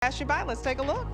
Pass you by. Let's take a look.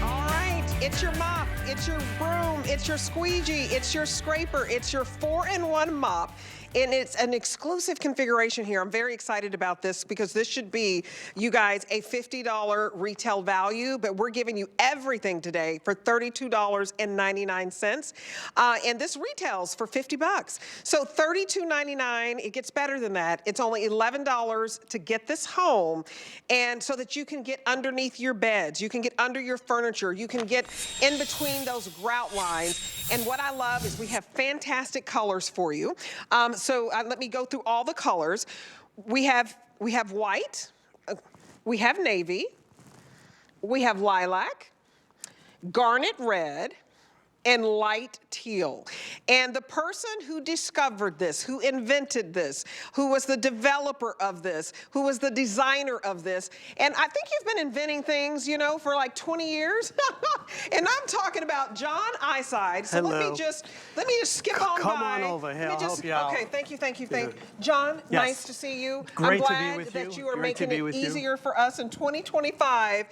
All right, it's your mop, it's your broom, it's your squeegee, it's your scraper, it's your 4-in-1 mop. And it's an exclusive configuration here. I'm very excited about this because this should be, you guys, a $50 retail value, but we're giving you everything today for $32.99. And this retails for 50 bucks. So $32.99, it gets better than that. It's only $11 to get this home, and so that you can get underneath your beds, you can get under your furniture, you can get in between those grout lines. And what I love is we have fantastic colors for you. So let me go through all the colors. We have white, we have navy, we have lilac, garnet red, and light teal. And the person who discovered this, who invented this, who was the developer of this, who was the designer of this, and I think you've been inventing things, you know, for like 20 years. And I'm talking about John Iside. So Hello. let me just skip on by. Come on over here, I'll help you out. Okay, thank you. John, Yes. Nice to see you. Great I'm to be glad with that you. you are Great to making be it with you. easier for us in 2025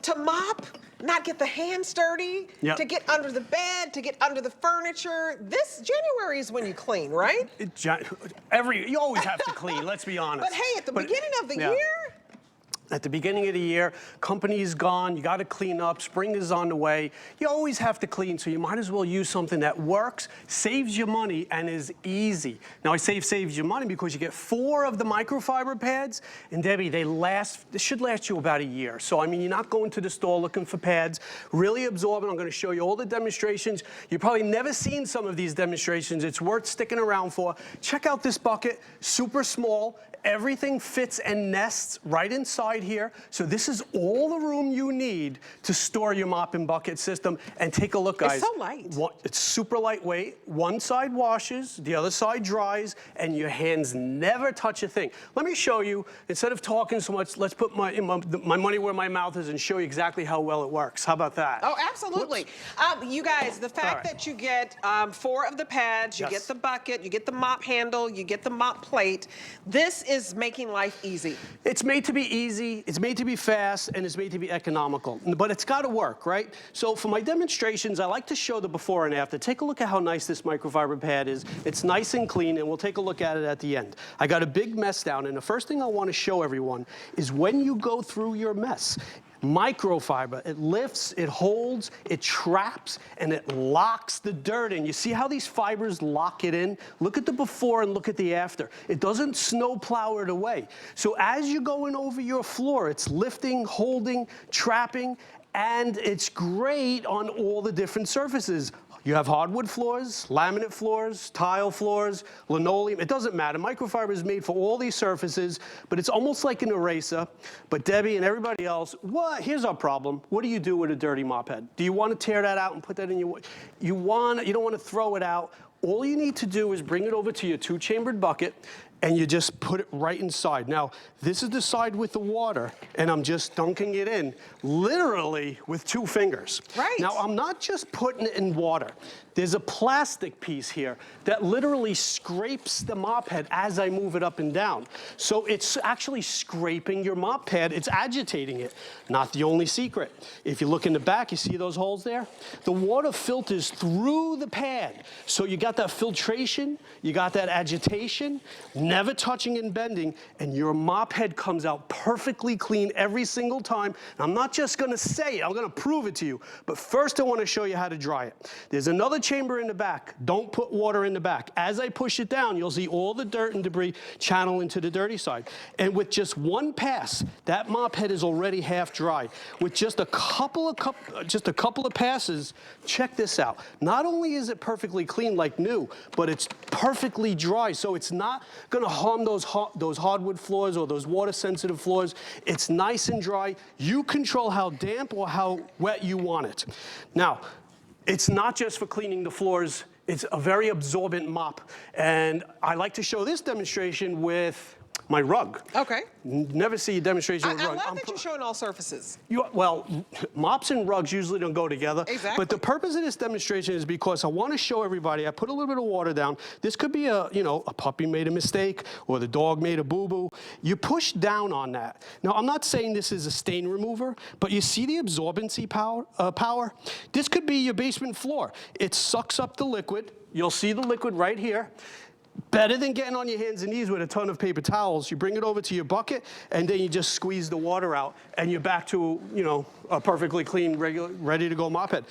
to mop, not get the hands dirty, to get under the bed, to get under the furniture. This January is when you clean, right? You always have to clean, let's be honest. But hey, at the beginning of the year, at the beginning of the year, company's gone, you gotta clean up, spring is on the way. You always have to clean, so you might as well use something that works, saves you money, and is easy. Now I say saves you money because you get 4 of the microfiber pads, and Debbie, this should last you about a year. So I mean, you're not going to the store looking for pads, really absorbent. I'm gonna show you all the demonstrations. You've probably never seen some of these demonstrations. It's worth sticking around for. Check out this bucket, super small. Everything fits and nests right inside here. So this is all the room you need to store your mop and bucket system. And take a look, guys. It's so light. It's super lightweight. One side washes, the other side dries, and your hands never touch a thing. Let me show you, instead of talking so much, let's put my money where my mouth is and show you exactly how well it works. How about that? Oh, absolutely. You guys, the fact that you get 4 of the pads, you get the bucket, you get the mop handle, you get the mop plate, this is making life easy. It's made to be easy, it's made to be fast, and it's made to be economical. But it's got to work, right? So for my demonstrations, I like to show the before and after. Take a look at how nice this microfiber pad is. It's nice and clean, and we'll take a look at it at the end. I got a big mess down, and the first thing I want to show everyone is when you go through your mess, microfiber, it lifts, it holds, it traps, and it locks the dirt in. You see how these fibers lock it in? Look at the before and look at the after. It doesn't snow plow it away. So as you're going over your floor, it's lifting, holding, trapping, and it's great on all the different surfaces. You have hardwood floors, laminate floors, tile floors, linoleum. It doesn't matter. Microfiber is made for all these surfaces, but it's almost like an eraser. But Debbie and everybody else, here's our problem. What do you do with a dirty mop head? Do you want to tear that out and put that in your... You don't want to throw it out. All you need to do is bring it over to your 2-chambered bucket, and you just put it right inside. Now, this is the side with the water, and I'm just dunking it in, literally with 2 fingers. Right. Now, I'm not just putting it in water. There's a plastic piece here that literally scrapes the mop head as I move it up and down. So it's actually scraping your mop pad. It's agitating it. Not the only secret. If you look in the back, you see those holes there? The water filters through the pad. So you got that filtration, you got that agitation, never touching and bending, and your mop head comes out perfectly clean every single time. And I'm not just gonna say it, I'm gonna prove it to you. But first I wanna show you how to dry it. There's another chamber in the back. Don't put water in the back. As I push it down, you'll see all the dirt and debris channel into the dirty side. And with just one pass, that mop head is already half dry. With just a couple of passes, check this out. Not only is it perfectly clean like new, but it's perfectly dry. So it's not gonna harm those hardwood floors or those water-sensitive floors. It's nice and dry. You control how damp or how wet you want it. Now, it's not just for cleaning the floors. It's a very absorbent mop. And I like to show this demonstration with My rug. Okay. Never see a demonstration with I rug. love that you're showing all surfaces. Well, mops and rugs usually don't go together. Exactly. But the purpose of this demonstration is because I want to show everybody, I put a little bit of water down. This could be a puppy made a mistake or the dog made a boo-boo. You push down on that. Now, I'm not saying this is a stain remover, but you see the absorbency power? This could be your basement floor. It sucks up the liquid. You'll see the liquid right here. Better than getting on your hands and knees with a ton of paper towels. You bring it over to your bucket, and then you just squeeze the water out, and you're back to, a perfectly clean, ready to go mop head.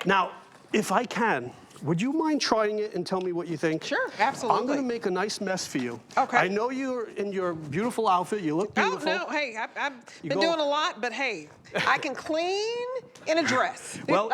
Now, if I can, would you mind trying it and tell me what you think? Sure, absolutely. I'm gonna make a nice mess for you. Okay. I know you're in your beautiful outfit. You look beautiful. Oh, no, hey, I've been doing a lot, but hey, I can clean in a dress. Well,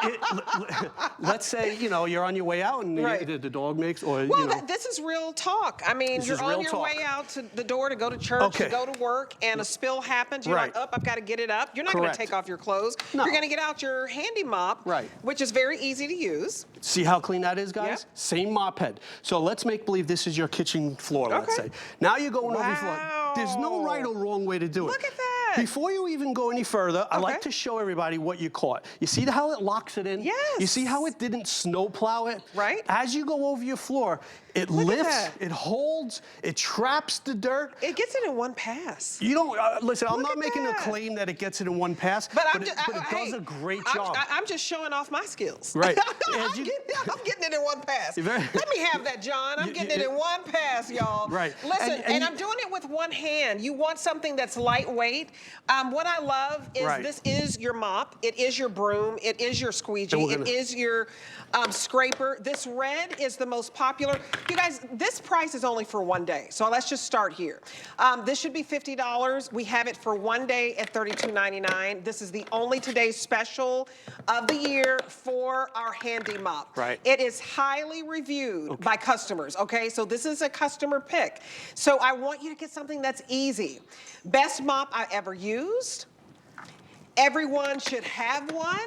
let's say, you're on your way out and Right. the dog makes, or, Well, this is real talk. I mean, This you're is on real your talk. way out to the door to go to church, Okay. to go to work, and a spill happens. You're like, Right. I've got to get it up. You're not going Correct. to take off your clothes. No. You're going to get out your handy mop, Right. which is very easy to use. See how clean that is, guys? Yeah. Same mop head. So let's make believe this is your kitchen floor, let's Okay. say. Now you're going over your floor. Wow. There's no right or wrong way to do it. Look at that. Before you even go any further, I like Okay. to show everybody what you caught. You see how it locks it in? Yes. You see how it didn't snow plow it? Right. As you go over your floor, it Look at lifts, that. it holds, it traps the dirt. It gets it in one pass. You don't, listen, I'm Look not at making that. a claim that it gets it in one pass, But it does a great job. I'm just showing off my skills. Right. I'm getting it in one pass. You're very- Let me have that, John. I'm getting it in one pass, y'all. Right. Listen, And and you- I'm doing it with one hand. You want something that's lightweight. What I love is Right. this is your mop. It is your broom. It is your squeegee. And we're It gonna- is your scraper. This red is the most popular. You guys, this price is only for one day. So let's just start here. This should be $50. We have it for one day at $32.99. This is the only today's special of the year for our handy mop. Right. It is highly reviewed by customers, okay? So this is a customer pick. So I want you to get something that's easy. Best mop I ever used. Everyone should have one.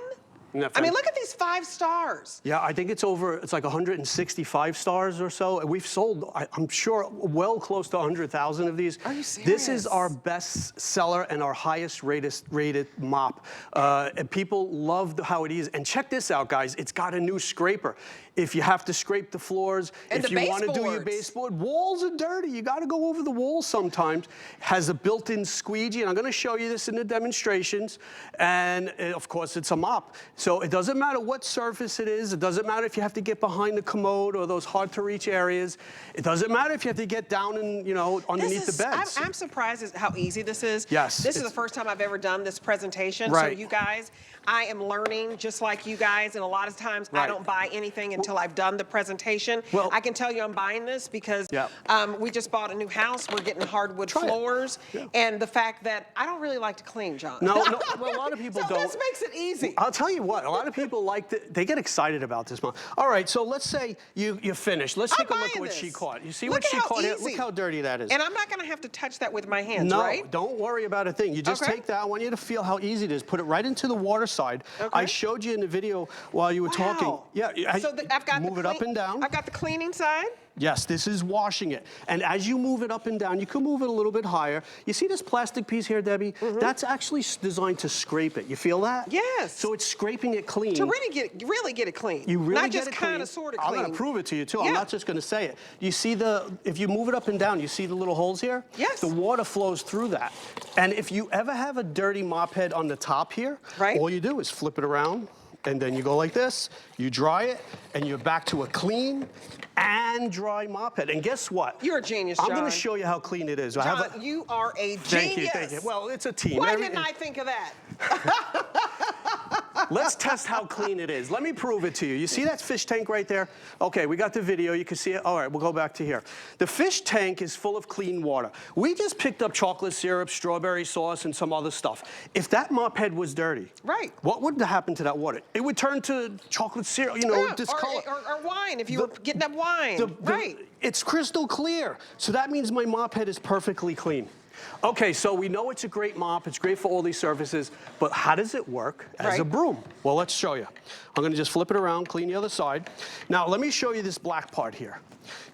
I mean, look at these 5 stars. Yeah, I think it's like 165 stars or so. And we've sold, I'm sure, well close to 100,000 of these. Are you serious? This is our best seller and our highest rated mop. And people love how it is. And check this out, guys. It's got a new scraper. If you have to scrape the floors, And if the you want to do your baseboards. baseboard, walls are dirty. You got to go over the walls sometimes. Has a built-in squeegee, and I'm going to show you this in the demonstrations. And of course, it's a mop. So it doesn't matter what surface it is. It doesn't matter if you have to get behind the commode or those hard-to-reach areas. It doesn't matter if you have to get down and, underneath the beds. I'm surprised at how easy this is. Yes, This is the first time I've ever done this presentation. Right. So you guys, I am learning just like you guys, and a lot of times I Right. don't buy anything until I've done the presentation. Well- I can tell you I'm buying this because Yep. we just bought a new house. We're getting hardwood Try it. floors. Yeah. And the fact that I don't really like to clean, John. No, well, a lot of people so don't. this makes it easy. I'll tell you what, a lot of people they get excited about this mop. All right, so let's say you're finished. Let's take a look at buying what this. she caught. You see Look what at she how caught here? easy. Look how dirty that is. And I'm not going to have to touch that with my hands, No, right? don't worry about a thing. You just Okay. take that. I want you to feel how easy it is. Put it right into the water side. Okay. I showed you in the video while you were talking. Wow. Yeah, So I've got move it up and down. I've got the cleaning side. Yes, this is washing it. And as you move it up and down, you can move it a little bit higher. You see this plastic piece here, Debbie? That's actually designed to scrape it. You feel that? Yes. So it's scraping it clean. To really get it clean. You really not get just it clean. kind of sort of I'm clean. going to prove it to you, too. I'm Yeah. not just going to say it. You see if you move it up and down, you see the little holes here? Yes. The water flows through that. And if you ever have a dirty mop head on the top here, Right. all you do is flip it around, and then you go like this, you dry it, and you're back to a clean and dry mop head. And guess what? You're a genius, I'm John. going to show you how clean it is. John, you are a genius. Thank you, thank you. Well, it's a team. Why didn't I think of that? Let's test how clean it is. Let me prove it to you. You see that fish tank right there? Okay, we got the video. You can see it. All right, we'll go back to here. The fish tank is full of clean water. We just picked up chocolate syrup, strawberry sauce, and some other stuff. If that mop head was dirty, Right. what would happen to that water? It would turn to chocolate syrup, Yeah, discolor. or wine, if you were getting up wine. Right. It's crystal clear. So that means my mop head is perfectly clean. Okay, so we know it's a great mop, it's great for all these surfaces, but how does it work as a broom? Well, let's show you. I'm gonna just flip it around, clean the other side. Now, let me show you this black part here.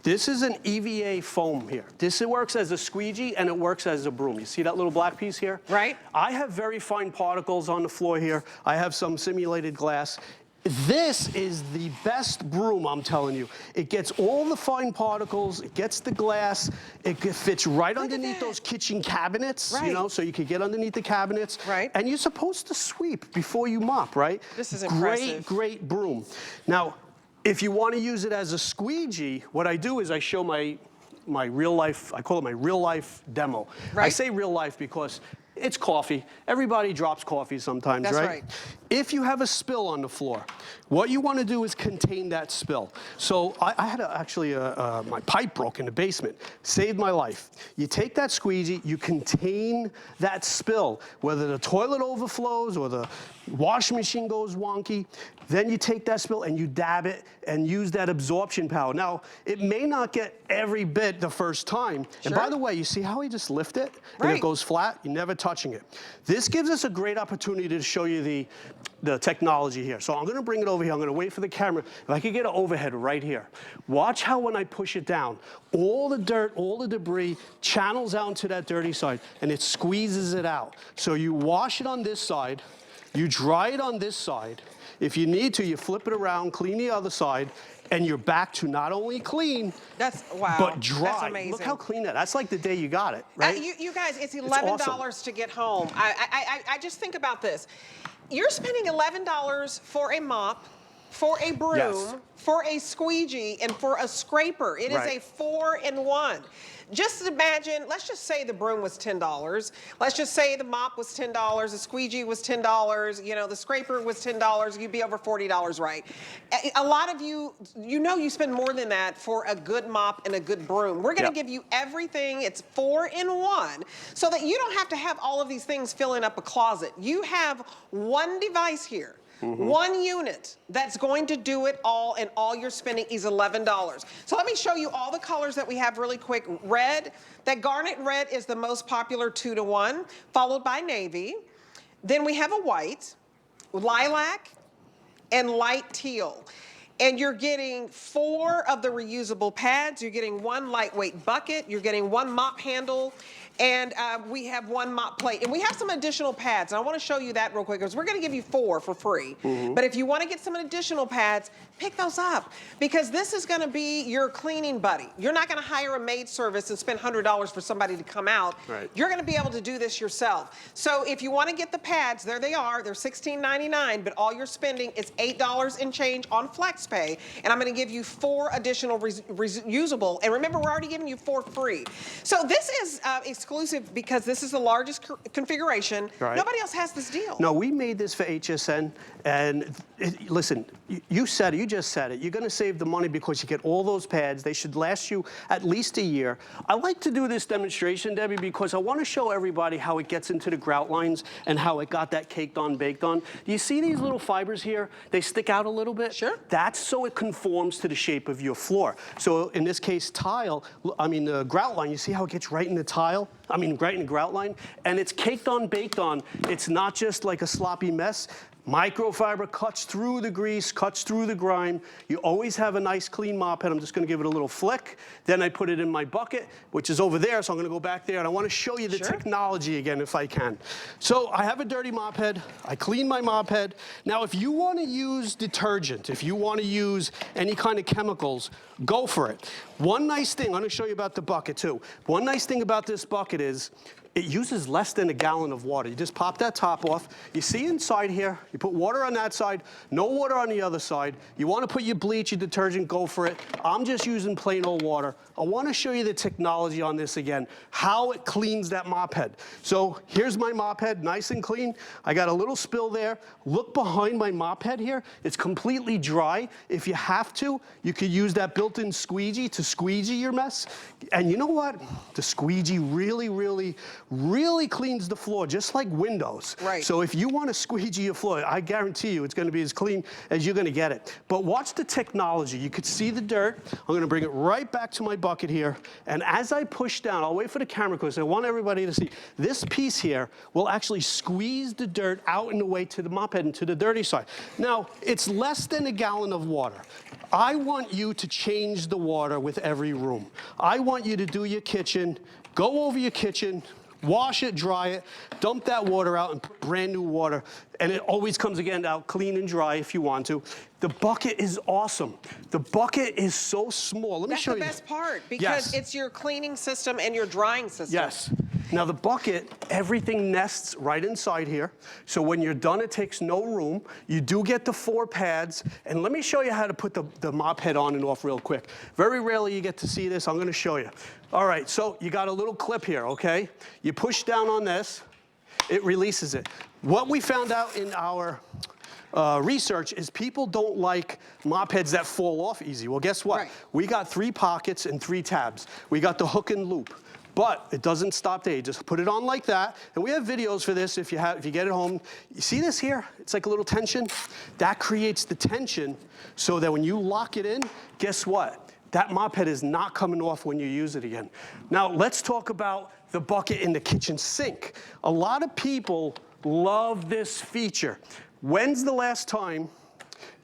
This is an EVA foam here. This works as a squeegee and it works as a broom. You see that little black piece here? Right. I have very fine particles on the floor here. I have some simulated glass. This is the best broom, I'm telling you. It gets all the fine particles, it gets the glass, it fits right underneath those kitchen cabinets, you know, so you can get underneath the cabinets. Right. And you're supposed to sweep before you mop, right? This is impressive. Great broom. Now, if you want to use it as a squeegee, what I do is I show my real life, I call it my real life demo. Right. I say real life because it's coffee. Everybody drops coffee sometimes, That's right? right. If you have a spill on the floor, what you want to do is contain that spill. So I had actually my pipe broke in the basement. Saved my life. You take that squeegee, you contain that spill, whether the toilet overflows or the washing machine goes wonky, then you take that spill and you dab it and use that absorption power. Now, it may not get every bit the first time. And by the way, you see how he just lift it and it goes flat? You're never touching it. This gives us a great opportunity to show you the technology here. So I'm gonna bring it over here. I'm gonna wait for the camera. If I could get an overhead right here. Watch how when I push it down, all the dirt, all the debris channels out into that dirty side and it squeezes it out. So you wash it on this side, you dry it on this side. If you need to, you flip it around, clean the other side, and you're back to not only clean, but dry. That's amazing. Look how clean that's like the day you got it, right? You guys, it's $11 to get home. I just think about this. You're spending $11 for a mop, for a broom, for a squeegee, and for a scraper. It is a 4-in-1. Just imagine, let's just say the broom was $10. Let's just say the mop was $10, the squeegee was $10, you know, the scraper was $10, you'd be over $40, right? A lot of you, you spend more than that for a good mop and a good broom. We're gonna give you everything, it's 4-in-1, so that you don't have to have all of these things filling up a closet. You have one device here. One unit that's going to do it all, and all you're spending is $11. So let me show you all the colors that we have really quick. Red, that garnet red is the most popular 2-to-1, followed by navy. Then we have a white, lilac, and light teal. And you're getting 4 of the reusable pads, you're getting 1 lightweight bucket, you're getting 1 mop handle, and we have 1 mop plate. And we have some additional pads, and I want to show you that real quick, because we're going to give you 4 for free. But if you want to get some additional pads, pick those up, because this is going to be your cleaning buddy. You're not going to hire a maid service and spend $100 for somebody to come out. You're going to be able to do this yourself. So if you want to get the pads, there they are. They're $16.99, but all you're spending is $8 and change on FlexPay, and I'm going to give you 4 additional reusable. And remember, we're already giving you 4 free. So this is exclusive because this is the largest configuration. Nobody else has this deal. No, we made this for HSN, and listen, you said it, you just said it. You're going to save the money because you get all those pads. They should last you at least a year. I like to do this demonstration, Debbie, because I want to show everybody how it gets into the grout lines and how it got that caked on, baked on. Do you see these little fibers here? They stick out a little bit. That's so it conforms to the shape of your floor. So in this case, the grout line, you see how it gets right in the tile? Right in the grout line? And it's caked on, baked on. It's not just like a sloppy mess. Microfiber cuts through the grease, cuts through the grime. You always have a nice clean mop head. I'm just gonna give it a little flick. Then I put it in my bucket, which is over there, so I'm gonna go back there, and I wanna show you the technology again if I can. So I have a dirty mop head. I clean my mop head. Now, if you wanna use detergent, if you wanna use any kind of chemicals, go for it. One nice thing, I'm gonna show you about the bucket too. One nice thing about this bucket is, it uses less than a gallon of water. You just pop that top off. You see inside here, you put water on that side, no water on the other side. You want to put your bleach, your detergent, go for it. I'm just using plain old water. I want to show you the technology on this again, how it cleans that mop head. So here's my mop head, nice and clean. I got a little spill there. Look behind my mop head here. It's completely dry. If you have to, you could use that built-in squeegee to squeegee your mess. And you know what? The squeegee really really cleans the floor, just like Windows. Right. So if you want to squeegee your floor, I guarantee you it's going to be as clean as you're going to get it. But watch the technology. You could see the dirt. I'm going to bring it right back to my bucket here. And as I push down, I'll wait for the camera because I want everybody to see. This piece here will actually squeeze the dirt out and away to the mop head and to the dirty side. Now, it's less than a gallon of water. I want you to change the water with every room. I want you to do your kitchen, go over your kitchen, wash it, dry it, dump that water out and put brand new water. And it always comes again out clean and dry if you want to. The bucket is awesome. The bucket is so small. Let me show you. That's the best part because it's your cleaning system and your drying system. Yes. Now the bucket, everything nests right inside here. So when you're done, it takes no room. You do get the 4 pads. And let me show you how to put the mop head on and off real quick. Very rarely you get to see this. I'm gonna show you. All right, so you got a little clip here, okay? You push down on this, it releases it. What we found out in our research is people don't like mop heads that fall off easy. Well, guess what? Right. We got 3 pockets and 3 tabs. We got the hook and loop. But it doesn't stop there. You just put it on like that. And we have videos for this if you get it home. You see this here? It's like a little tension. That creates the tension so that when you lock it in, guess what? That mop head is not coming off when you use it again. Now, let's talk about the bucket in the kitchen sink. A lot of people love this feature. When's the last time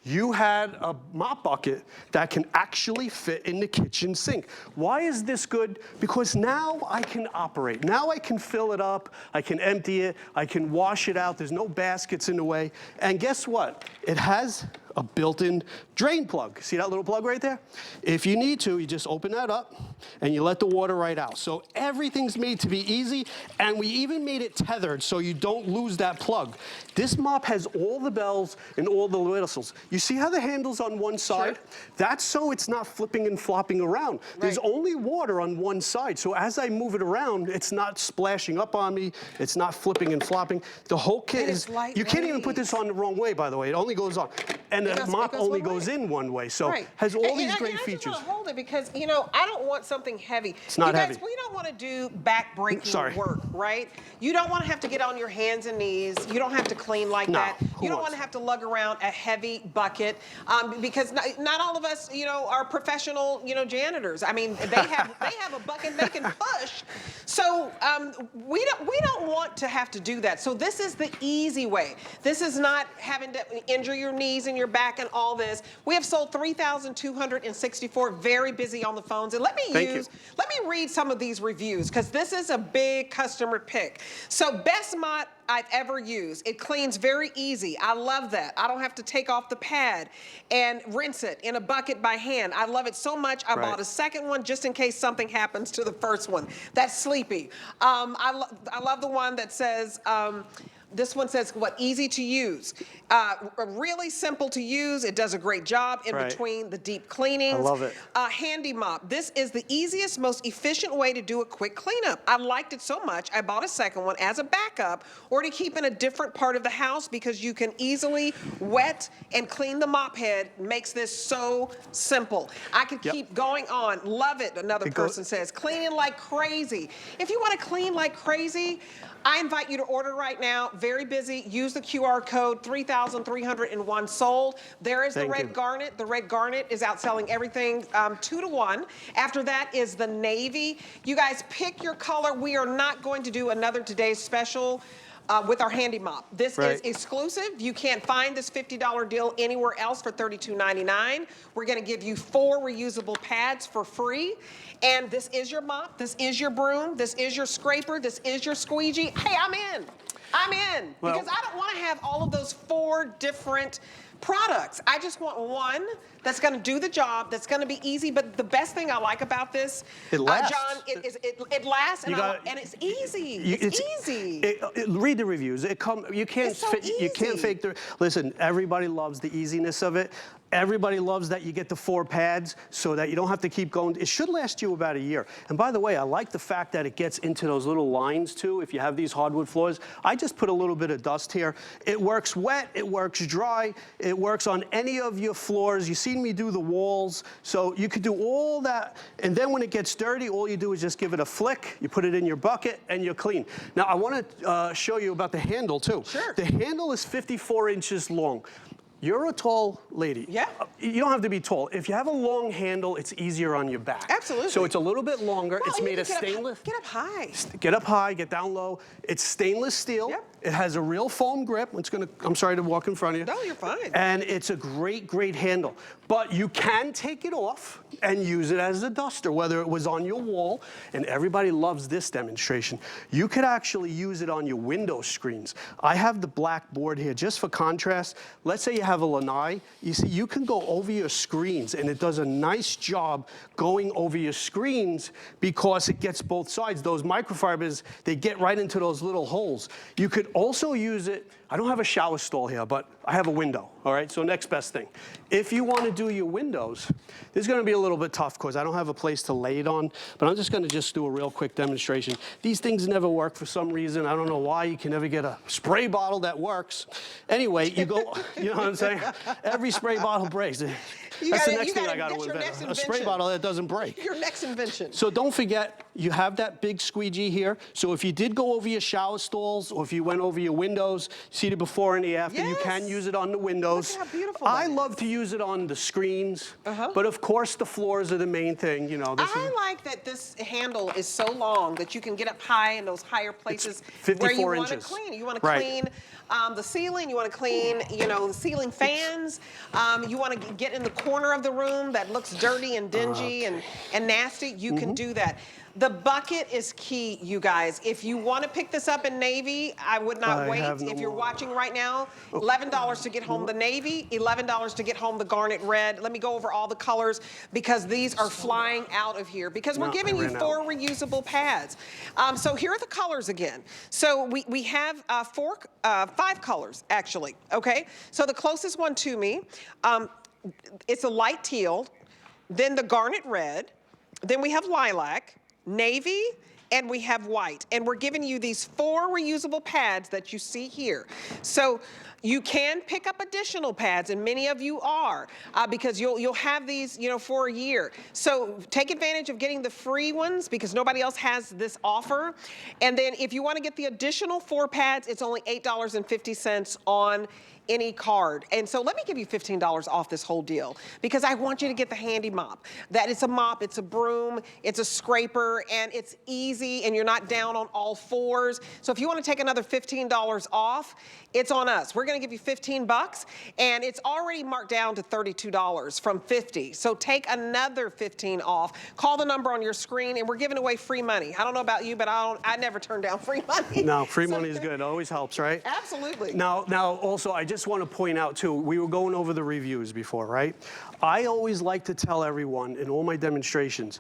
you had a mop bucket that can actually fit in the kitchen sink? Why is this good? Because now I can operate. Now I can fill it up, I can empty it, I can wash it out, there's no baskets in the way. And guess what? It has a built-in drain plug. See that little plug right there? If you need to, you just open that up and you let the water right out. So everything's made to be easy, and we even made it tethered so you don't lose that plug. This mop has all the bells and all the whistles. You see how the handle's on one side? Sure. That's so it's not flipping and flopping around. Right. There's only water on one side, so as I move it around, it's not splashing up on me, it's not flipping and flopping. The whole kit is, you can't even put this on the wrong way, by the way. It only goes on. And the mop only goes in one way, so has all these great features. I just want to hold it because, you know, I don't want something heavy. It's not heavy. You guys, we don't want to do back-breaking work, right? You don't want to have to get on your hands and knees. You don't have to clean like that. You don't want to have to lug around a heavy bucket because not all of us, you know, are professional, you know, janitors. I mean, they have a bucket they can push. So we don't want to have to do that. So this is the easy way. This is not having to injure your knees and your back and all this. We have sold 3,264, very busy on the phones. And let me read some of these reviews because this is a big customer pick. So best mop I've ever used. It cleans very easy. I love that. I don't have to take off the pad and rinse it in a bucket by hand. I love it so much. I bought a second one just in case something happens to the first one. That's sleepy. I love the one that says, this one says, easy to use. Really simple to use. It does a great job in between the deep cleanings. I love it. Handy mop. This is the easiest, most efficient way to do a quick cleanup. I liked it so much, I bought a second one as a backup or to keep in a different part of the house because you can easily wet and clean the mop head. Makes this so simple. I could keep going on. Love it, another person says. Cleaning like crazy. If you want to clean like crazy, I invite you to order right now. Very busy. Use the QR code, 3,301 sold. There is the red garnet. The red garnet is outselling everything 2 to 1. After that is the navy. You guys pick your color. We are not going to do another Today's Special with our handy mop. This is exclusive. You can't find this $50 deal anywhere else for $32.99. We're going to give you 4 reusable pads for free. And this is your mop. This is your broom. This is your scraper. This is your squeegee. Hey, I'm in. I'm in. Well, because I don't want to have all of those 4 different products. I just want one that's going to do the job, that's going to be easy. But the best thing I like about this, it lasts. John, it lasts and it's easy. It's easy. Read the reviews. You can't fake the. Listen, everybody loves the easiness of it. Everybody loves that you get the 4 pads so that you don't have to keep going. It should last you about a year. And by the way, I like the fact that it gets into those little lines too. If you have these hardwood floors, I just put a little bit of dust here. It works wet, it works dry, it works on any of your floors. You've seen me do the walls, so you could do all that. And then when it gets dirty, all you do is just give it a flick, you put it in your bucket, and you're clean. Now, I want to show you about the handle too. Sure. The handle is 54 inches long. You're a tall lady. Yeah. You don't have to be tall. If you have a long handle, it's easier on your back. Absolutely. So it's a little bit longer. Well, it's made of stainless. Get up high. Get up high, get down low. It's stainless steel. Yep. It has a real foam grip. I'm sorry to walk in front of you. No, you're fine. And it's a great, great handle. But you can take it off and use it as a duster, whether it was on your wall, and everybody loves this demonstration. You could actually use it on your window screens. I have the black board here just for contrast. Let's say you have a lanai. You see, you can go over your screens, and it does a nice job going over your screens because it gets both sides. Those microfibers, they get right into those little holes. You could also use it. I don't have a shower stall here, but I have a window, all right? So next best thing. If you want to do your windows, this is going to be a little bit tough because I don't have a place to lay it on, but I'm just going to do a real quick demonstration. These things never work for some reason. I don't know why. You can never get a spray bottle that works. Anyway, you go, you know what I'm saying? Every spray bottle breaks. That's the next thing I got to invent. A spray bottle that doesn't break. Your next invention. So don't forget, you have that big squeegee here. So if you did go over your shower stalls or if you went over your windows, see the before and the after, you can use it on the windows. Look at how beautiful I that love to use it on the screens, but of course the floors are the main thing. You know, I like that this handle is so long that you can get up high in those higher places it's 54 where you want to inches. clean. You want to clean the ceiling. You want to clean, the ceiling fans. You want to get in the corner of the room that looks dirty and dingy and nasty. You can do that. The bucket is key, you guys. If you want to pick this up in navy, I would not wait. If you're watching right now, $11 to get home the navy, $11 to get home the garnet red. Let me go over all the colors because these are flying out of here because we're giving you 4 reusable pads. So here are the colors again. So we have 5 colors actually, okay? So the closest one to me, it's a light teal, then the garnet red, then we have lilac, navy, and we have white. And we're giving you these 4 reusable pads that you see here. So you can pick up additional pads, and many of you are, because you'll have these, for a year. So take advantage of getting the free ones because nobody else has this offer. And then if you want to get the additional 4 pads, it's only $8.50 on any card. And so let me give you $15 off this whole deal because I want you to get the handy mop. That it's a mop, it's a broom, it's a scraper, and it's easy and you're not down on all 4s. So if you want to take another $15 off, it's on us. We're going to give you 15 bucks and it's already marked down to $32 from $50. So take another 15 off. Call the number on your screen and we're giving away free money. I don't know about you, but I never turn down free money. No, free money is good. It always helps, right? Absolutely. Now also, I just want to point out too, we were going over the reviews before, right? I always like to tell everyone in all my demonstrations,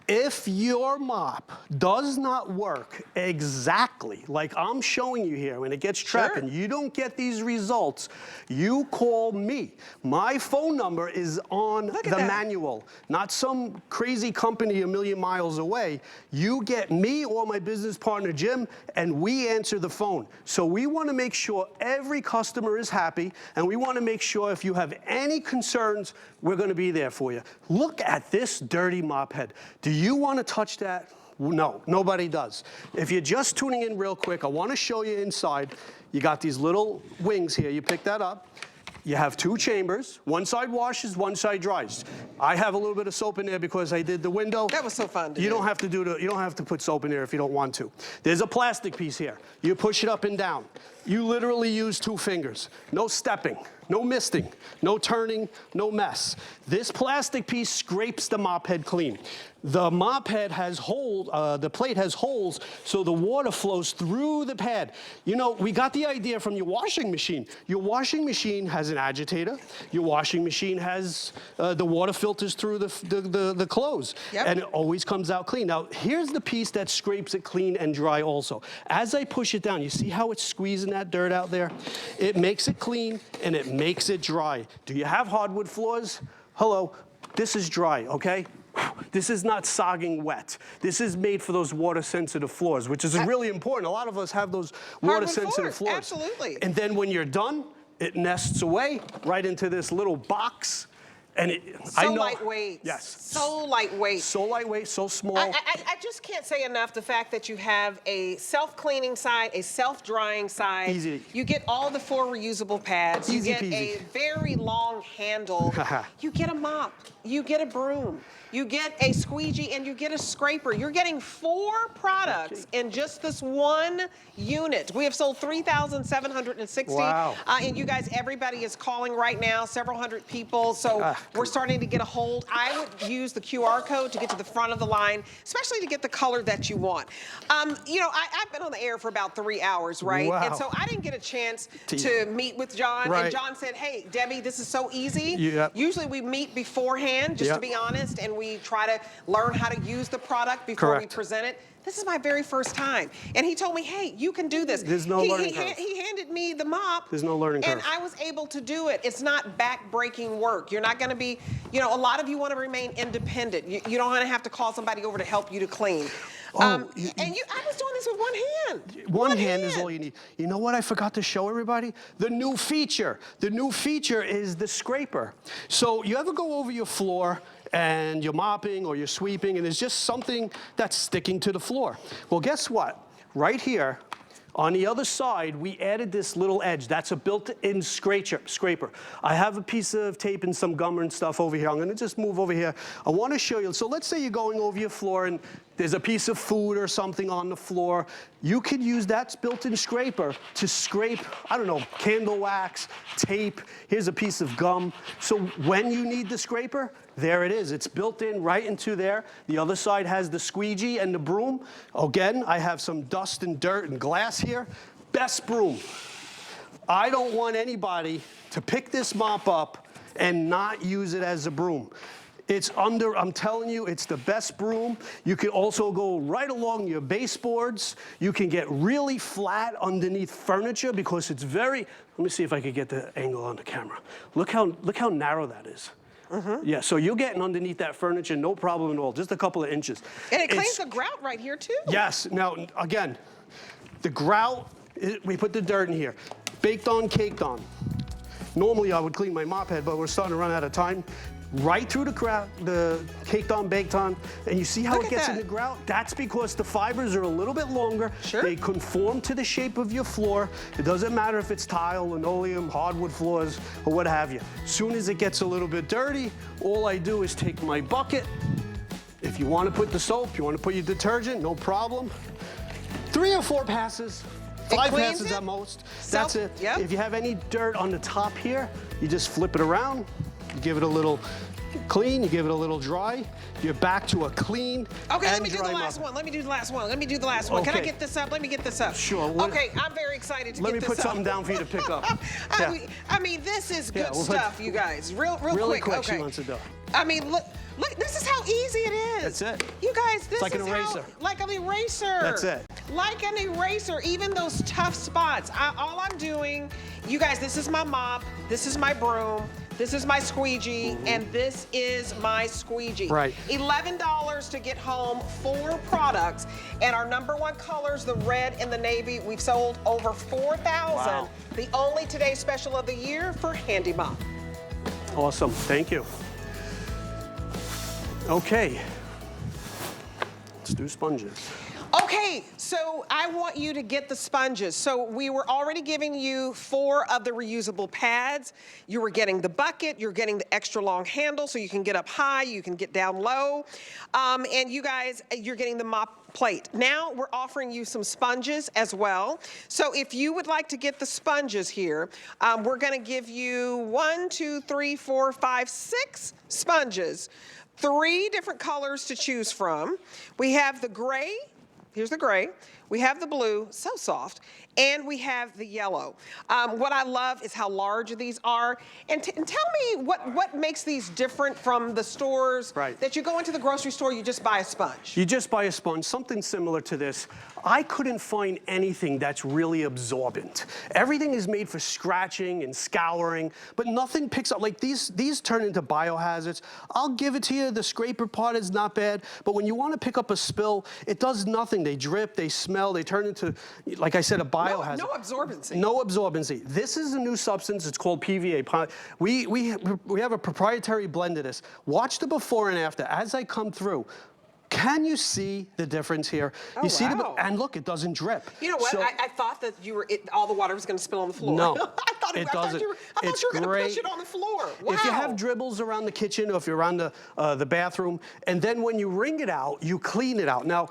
if your mop does not work exactly like I'm showing you here, when it gets trapped and you don't get these results, you call me. My phone number is on the manual, not some crazy company a million miles away. You get me or my business partner, Jim, and we answer the phone. So we want to make sure every customer is happy, and we want to make sure if you have any concerns, we're going to be there for you. Look at this dirty mop head. Do you want to touch that? No, nobody does. If you're just tuning in real quick, I want to show you inside. You got these little wings here. You pick that up. You have 2 chambers. One side washes, one side dries. I have a little bit of soap in there because I did the window. That was so fun to do. You don't have to you don't have to put soap in there if you don't want to. There's a plastic piece here. You push it up and down. You literally use 2 fingers. No stepping, no misting, no turning, no mess. This plastic piece scrapes the mop head clean. The mop head has holes, the plate has holes, so the water flows through the pad. You know, we got the idea from your washing machine. Your washing machine has an agitator. Your washing machine has the water filters through the clothes, and it always comes out clean. Now, here's the piece that scrapes it clean and dry also. As I push it down, you see how it's squeezing that dirt out there? It makes it clean, and it makes it dry. Do you have hardwood floors? Hello, this is dry, okay? This is not sogging wet. This is made for those water-sensitive floors, which is really important. A lot of us have those water-sensitive floors. Absolutely. And then when you're done, it nests away right into this little box. And so lightweight. Yes. So lightweight. So lightweight, so small. I just can't say enough the fact that you have a self-cleaning side, a self-drying side. Easy. You get all the 4 reusable pads. Easy you get peasy. a very long handle. You get a mop. You get a broom. You get a squeegee and you get a scraper. You're getting 4 products in just this one unit. We have sold 3,760. Wow. And you guys, everybody is calling right now, several hundred people. So we're starting to get a hold. I would use the QR code to get to the front of the line, especially to get the color that you want. You know, I've been on the air for about 3 hours, right? Wow. And so I didn't get a chance to meet with John. Right. And John said, hey, Debbie, this is so easy. Yep. Usually we meet beforehand, just to be honest, and we try to learn how to use the product before we present it. This is my very first time. And he told me, hey, you can do this. There's no learning curve. He handed me the mop. There's no learning curve. And I was able to do it. It's not back-breaking work. You're not going to be, you know, a lot of you want to remain independent. You don't want to have to call somebody over to help you to clean. I was doing this with one hand. One hand is all you need. You know what I forgot to show everybody? The new feature. The new feature is the scraper. So you ever go over your floor and you're mopping or you're sweeping and there's just something that's sticking to the floor? Well, guess what? Right here, on the other side, we added this little edge. That's a built-in scraper. I have a piece of tape and some gum and stuff over here. I'm gonna just move over here. I wanna show you. So let's say you're going over your floor and there's a piece of food or something on the floor. You could use that built-in scraper to scrape, I don't know, candle wax, tape. Here's a piece of gum. So when you need the scraper, there it is. It's built in right into there. The other side has the squeegee and the broom. Again, I have some dust and dirt and glass here. Best broom. I don't want anybody to pick this mop up and not use it as a broom. It's I'm telling you, it's the best broom. You can also go right along your baseboards. You can get really flat underneath furniture because it's very, let me see if I could get the angle on the camera. Look how narrow that is. Yeah, so you're getting underneath that furniture, no problem at all, just a couple of inches. And it cleans the grout right here too. Yes, now again, the grout, we put the dirt in here. Baked on, caked on. Normally I would clean my mop head, but we're starting to run out of time. Right through the grout, the caked on, baked on, and you see how it gets in the grout? That's because the fibers are a little bit longer. Sure. They conform to the shape of your floor. It doesn't matter if it's tile, linoleum, hardwood floors, or what have you. As soon as it gets a little bit dirty, all I do is take my bucket. If you want to put the soap, you want to put your detergent, no problem. 3 or 4 passes. 5 passes at most. That's it. Yep. If you have any dirt on the top here, you just flip it around. You give it a little clean, you give it a little dry. You're back to a clean Okay, and let me do the dry last mop. one. Let me do the last one. Let me do the last one. Can I Okay. get this up? Let me get this up. Sure. Okay, I'm very excited to Let get me this up. put something down for you to pick up. I mean, this is good we'll stuff, you guys. Real Really quick. quick, Okay. she wants to do. I mean, look, this is how easy it is. That's it. You guys, this like is an eraser. like an eraser. That's it. Like an eraser, even those tough spots. All I'm doing, you guys, this is my mop, this is my broom, this is my squeegee, and this is my squeegee. Right. $11 to get home 4 products, and our #1 colors, the red and the navy. We've sold over 4,000. Wow. The only Today Special of the year for Handy Mop. Awesome, thank you. Okay, let's do sponges. Okay, so I want you to get the sponges. So we were already giving you 4 of the reusable pads. You were getting the bucket, you're getting the extra long handle so you can get up high, you can get down low. And you guys, you're getting the mop plate. Now we're offering you some sponges as well. So if you would like to get the sponges here, we're gonna give you 1, 2, 3, 4, 5, 6 sponges. 3 different colors to choose from. We have the gray. Here's the gray. we have the blue, so soft, and we have the yellow. What I love is how large these are. And tell me what makes these different from the stores that you go into the grocery store, you just buy a sponge. You just buy a sponge, something similar to this. I couldn't find anything that's really absorbent. Everything is made for scratching and scouring, but nothing picks up. Like these turn into biohazards. I'll give it to you, the scraper part is not bad, but when you want to pick up a spill, it does nothing. They drip, they smell, they turn into, like I said, a biohazard. No absorbency. No absorbency. This is a new substance, it's called PVA. We have a proprietary blend of this. Watch the before and after as I come through. Can you see the difference here? Oh, you see wow. and look, it doesn't drip. You know what? So, I thought that all the water was going to spill on the floor. No, I thought it doesn't. I thought you were going to push it on the floor. Wow. If you have dribbles around the kitchen or if you're around the bathroom, and then when you wring it out, you clean it out. Now,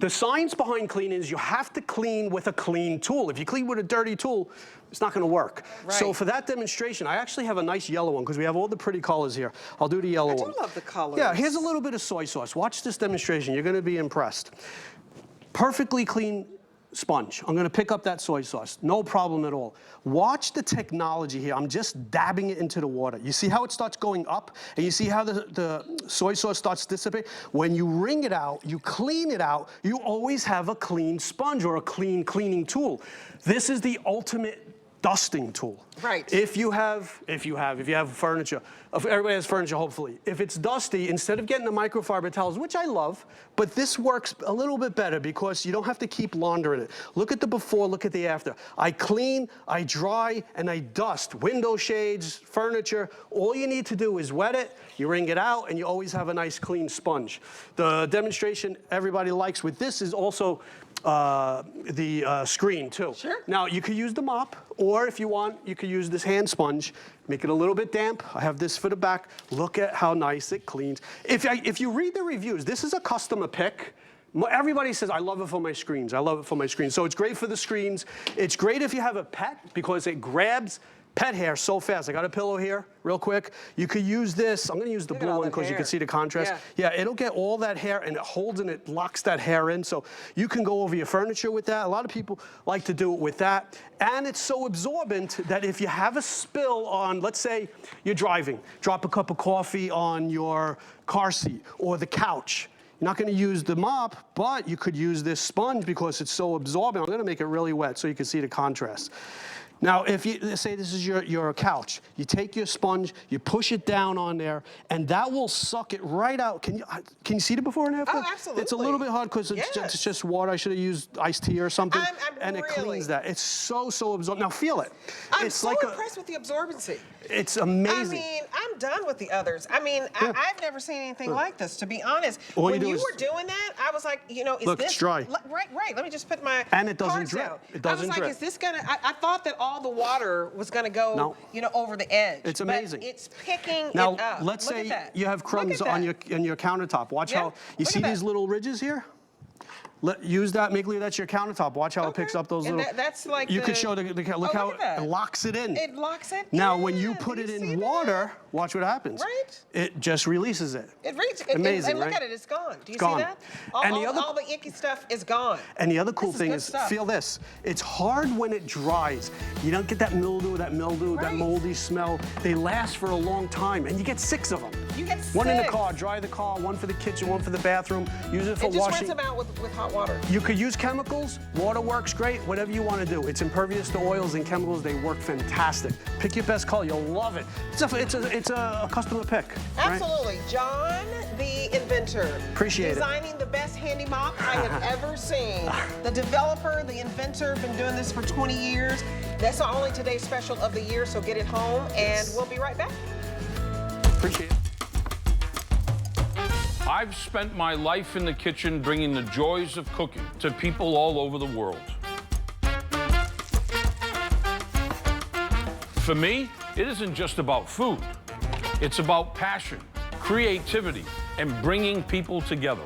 the science behind cleaning is you have to clean with a clean tool. If you clean with a dirty tool, it's not going to work. Right. So for that demonstration, I actually have a nice yellow one because we have all the pretty colors here. I'll do the yellow one. I do love the colors. Yeah, here's a little bit of soy sauce. Watch this demonstration. You're going to be impressed. Perfectly clean sponge. I'm going to pick up that soy sauce. No problem at all. Watch the technology here. I'm just dabbing it into the water. You see how it starts going up? And you see how the soy sauce starts dissipating? When you wring it out, you clean it out, you always have a clean sponge or a clean cleaning tool. This is the ultimate dusting tool. Right. If you have furniture, everybody has furniture hopefully. If it's dusty, instead of getting the microfiber towels, which I love, but this works a little bit better because you don't have to keep laundering it. Look at the before, look at the after. I clean, I dry, and I dust. Window shades, furniture, all you need to do is wet it, you wring it out, and you always have a nice clean sponge. The demonstration everybody likes with this is also the screen too. Sure. Now you could use the mop, or if you want, you could use this hand sponge. Make it a little bit damp. I have this for the back. Look at how nice it cleans. If you read the reviews, this is a customer pick. Everybody says, I love it for my screens. I love it for my screens. So it's great for the screens. It's great if you have a pet because it grabs pet hair so fast. I got a pillow here, real quick. You could use this. I'm going to use the blue one because you can see the contrast. Yeah, it'll get all that hair and it holds and it locks that hair in. So you can go over your furniture with that. A lot of people like to do it with that. And it's so absorbent that if you have a spill on, let's say you're driving, drop a cup of coffee on your car seat or the couch. You're not going to use the mop, but you could use this sponge because it's so absorbent. I'm going to make it really wet so you can see the contrast. Now, if you say this is your couch, you take your sponge, you push it down on there, and that will suck it right out. Can you see the before and after? Oh, absolutely. It's a little bit hard because it's just water. I should have used iced tea or something. And it cleans that. It's so absorbent. Now feel it. I'm so impressed with the absorbency. It's amazing. I mean, I'm done with the others. I mean, I've never seen anything like this, to be honest. All when you were doing that, I was like, you know, is look, this it's dry. Right. Let me just put my and it doesn't cards drip. out. It doesn't I was drip. like, is this gonna? I thought that all the water was gonna go, you know, over the edge. It's amazing. But it's picking now, it up. let's say you have crumbs on your countertop. Watch how you see these little ridges here. Use that, make that's your countertop. Watch how it picks up those little. That's like you could show look how it locks it in. It locks it. Now, when you put it in water, watch what happens. Right. It just releases it. It reaches. Amazing, and look right? at it. It's gone. Do you gone. see that? All the icky stuff is gone. And the other cool thing is, stuff. feel this. It's hard when it dries. You don't get that mildew, that moldy smell. They last for a long time, and you get 6 of them. You get 6. One in the car, dry the car. One for the kitchen, one for the bathroom. Use it for washing. Just rinse them out with hot water. You could use chemicals. Water works great. Whatever you want to do. It's impervious to oils and chemicals. They work fantastic. Pick your best color. You'll love it. It's a customer pick. Absolutely. Right? John, the inventor. Appreciate it. Designing the best handy mop I have ever seen. The developer, the inventor, been doing this for 20 years. That's our only today's special of the year, so get it home, and we'll be right back. Appreciate it. I've spent my life in the kitchen bringing the joys of cooking to people all over the world. For me, it isn't just about food. It's about passion, creativity, and bringing people together.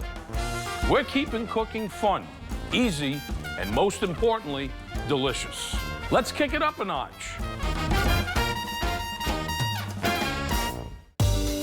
We're keeping cooking fun, easy, and most importantly, delicious. Let's kick it up a notch.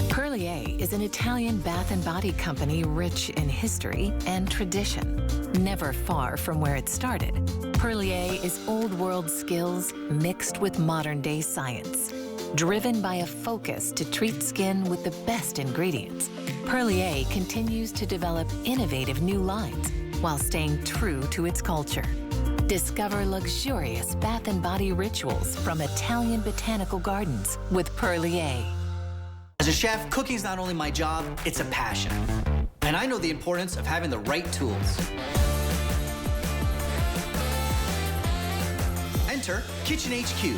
Perlier is an Italian bath and body company rich in history and tradition. Never far from where it started, Perlier is old world skills mixed with modern day science. Driven by a focus to treat skin with the best ingredients, Perlier continues to develop innovative new lines while staying true to its culture. Discover luxurious bath and body rituals from Italian botanical gardens with Perlier. As a chef, cooking is not only my job, it's a passion. And I know the importance of having the right tools. Enter Kitchen HQ.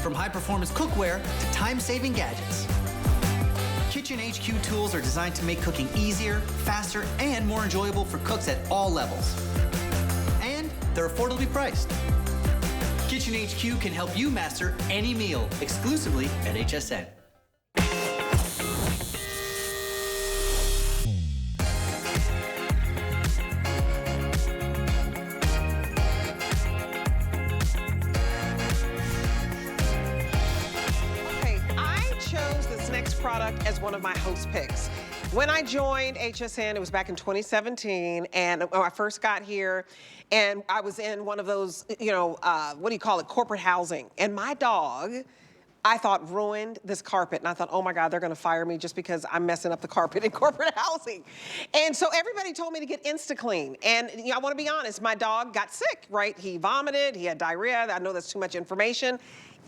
From high-performance cookware to time-saving gadgets. Kitchen HQ tools are designed to make cooking easier, faster, and more enjoyable for cooks at all levels. And they're affordably priced. Kitchen HQ can help you master any meal exclusively at HSN. Product as one of my host picks. When I joined HSN, it was back in 2017, and when I first got here, and I was in one of those, what do you call it, corporate housing, and my dog, I thought, ruined this carpet, and I thought, oh my God, they're gonna fire me just because I'm messing up the carpet in corporate housing. And so everybody told me to get InstaClean, and I wanna be honest, my dog got sick, right? He vomited, he had diarrhea, I know that's too much information.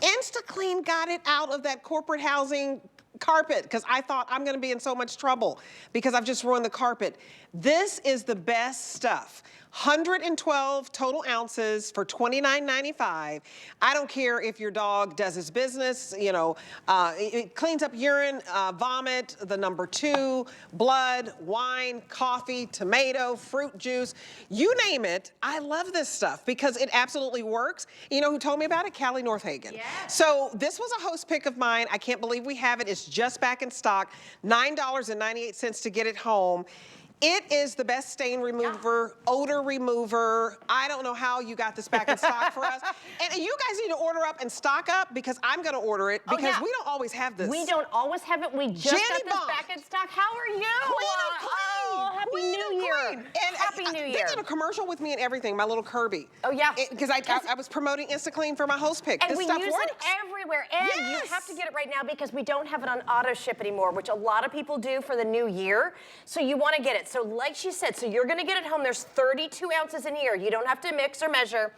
InstaClean got it out of that corporate housing carpet because I thought I'm gonna be in so much trouble because I've just ruined the carpet. This is the best stuff. 112 total ounces for $29.95. I don't care if your dog does his business, it cleans up urine, vomit, the number 2, blood, wine, coffee, tomato, fruit juice, you name it. I love this stuff because it absolutely works. You know who told me about it? Callie Northagen. Yes. So this was a host pick of mine. I can't believe we have it. It's just back in stock. $9.98 to get it home. It is the best stain remover, odor remover. I don't know how you got this back in stock for us. And you guys need to order up and stock up because I'm gonna order it because we don't always have this. We don't always have it. We just got this back in stock. How are you? Oh, Happy New Year. And Happy New Year. They did a commercial with me and everything, my little Kirby. Oh yeah. Because I was promoting InstaClean for my host pick. And this we stuff use works. it everywhere. And you have to get it right now because we don't have it on auto ship anymore, which a lot of people do for the new year. So you want to get it. So like she said, so you're gonna get it home. There's 32 ounces in here. You don't have to mix or measure.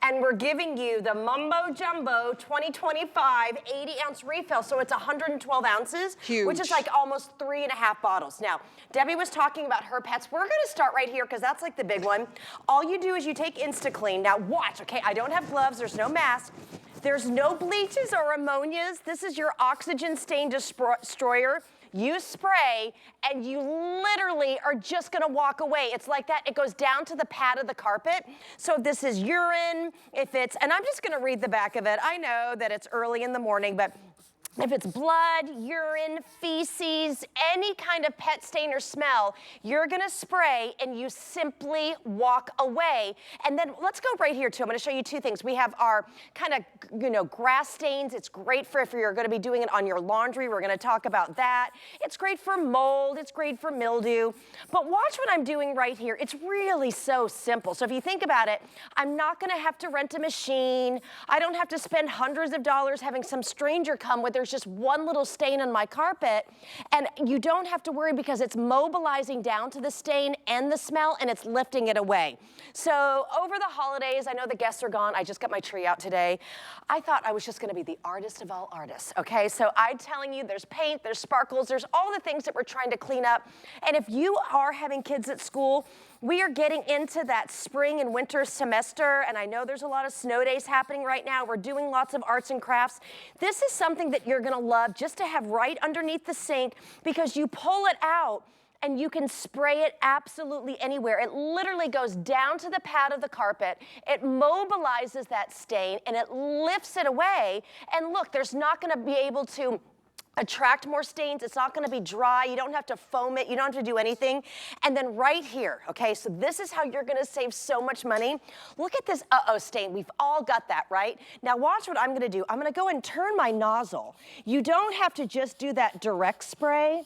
And we're giving you the Mumbo Jumbo 2025 80-ounce refill. So it's 112 ounces, huge, which is like almost 3.5 bottles. Now, Debbie was talking about her pets. We're gonna start right here because that's like the big one. All you do is you take InstaClean. Now watch, okay, I don't have gloves, there's no mask. There's no bleaches or ammonias. This is your oxygen stain destroyer. You spray and you literally are just gonna walk away. It's like that, it goes down to the pad of the carpet. So if this is urine, and I'm just gonna read the back of it. I know that it's early in the morning, but if it's blood, urine, feces, any kind of pet stain or smell, you're gonna spray and you simply walk away. And then let's go right here too. I'm gonna show you two things. We have our kind of, grass stains. It's great for if you're gonna be doing it on your laundry. We're gonna talk about that. It's great for mold. It's great for mildew. But watch what I'm doing right here. It's really so simple. So if you think about it, I'm not gonna have to rent a machine. I don't have to spend hundreds of dollars having some stranger come with there's just one little stain on my carpet, and you don't have to worry because it's mobilizing down to the stain and the smell, and it's lifting it away. So over the holidays, I know the guests are gone. I just got my tree out today. I thought I was just gonna be the artist of all artists, okay? So I'm telling you, there's paint, there's sparkles, there's all the things that we're trying to clean up. And if you are having kids at school, we are getting into that spring and winter semester, and I know there's a lot of snow days happening right now. We're doing lots of arts and crafts. This is something that you're gonna love just to have right underneath the sink because you pull it out and you can spray it absolutely anywhere. It literally goes down to the pad of the carpet. It mobilizes that stain and it lifts it away. And look, there's not gonna be able to attract more stains. It's not gonna be dry. You don't have to foam it. You don't have to do anything. And then right here, okay, so this is how you're gonna save so much money. Look at this uh-oh stain. We've all got that, right? Now watch what I'm gonna do. I'm gonna go and turn my nozzle. You don't have to just do that direct spray.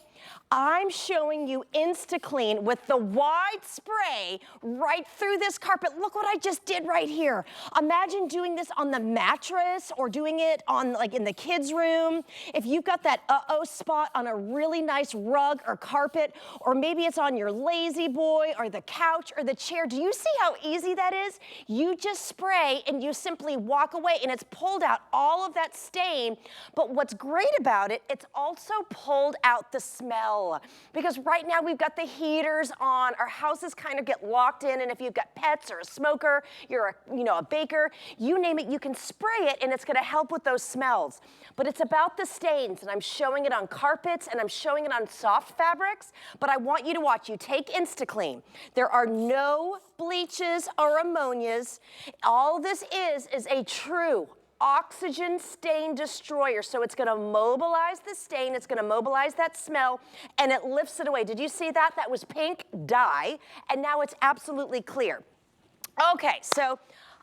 I'm showing you InstaClean with the wide spray right through this carpet. Look what I just did right here. Imagine doing this on the mattress or doing it on like in the kids' room. If you've got that uh-oh spot on a really nice rug or carpet, or maybe it's on your lazy boy or the couch or the chair. Do you see how easy that is? You just spray and you simply walk away and it's pulled out all of that stain. But what's great about it, it's also pulled out the smell. Because right now we've got the heaters on, our houses kind of get locked in, and if you've got pets or a smoker, you're a baker, you name it, you can spray it and it's gonna help with those smells. But it's about the stains, and I'm showing it on carpets and I'm showing it on soft fabrics, but I want you to watch. You take InstaClean. There are no bleaches or ammonias. All this is a true oxygen stain destroyer. So it's gonna mobilize the stain, it's gonna mobilize that smell, and it lifts it away. Did you see that? That was pink dye, and now it's absolutely clear. Okay, so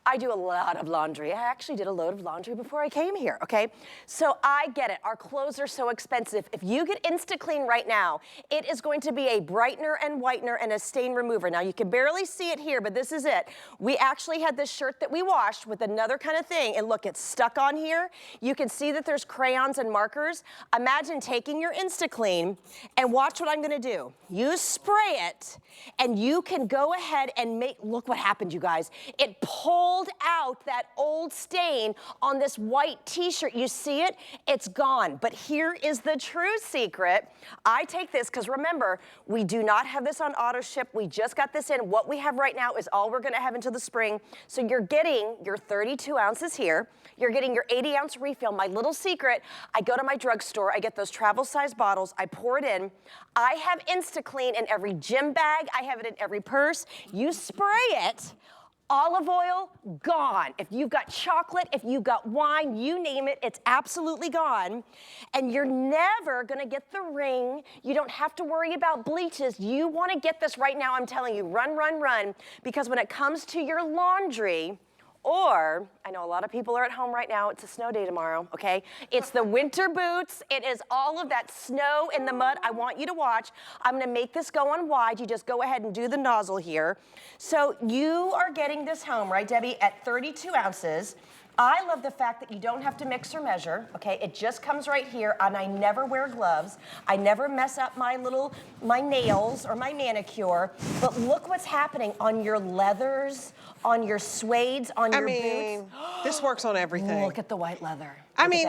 I do a lot of laundry. I actually did a load of laundry before I came here, okay? So I get it, our clothes are so expensive. If you get InstaClean right now, it is going to be a brightener and whitener and a stain remover. Now you can barely see it here, but this is it. We actually had this shirt that we washed with another kind of thing, and look, it's stuck on here. You can see that there's crayons and markers. Imagine taking your InstaClean and watch what I'm gonna do. You spray it, and you can go ahead and look what happened, you guys. It pulled out that old stain on this white t-shirt. You see it? It's gone. But here is the true secret. I take this, because remember, we do not have this on auto ship. We just got this in. What we have right now is all we're gonna have until the spring. So you're getting your 32 ounces here. You're getting your 80-ounce refill. My little secret, I go to my drugstore, I get those travel size bottles, I pour it in. I have InstaClean in every gym bag. I have it in every purse. You spray it. Olive oil, gone. If you've got chocolate, if you've got wine, you name it, it's absolutely gone. And you're never gonna get the ring. You don't have to worry about bleaches. You wanna get this right now, I'm telling you, run, run, run. Because when it comes to your laundry, or, I know a lot of people are at home right now, it's a snow day tomorrow, okay? It's the winter boots, it is all of that snow in the mud. I want you to watch. I'm gonna make this go on wide. You just go ahead and do the nozzle here. So you are getting this home, right, Debbie, at 32 ounces. I love the fact that you don't have to mix or measure, okay? It just comes right here, and I never wear gloves. I never mess up my nails or my manicure. But look what's happening on your leathers, on your suedes, on your boots. This works on everything. Look at the white leather. I mean,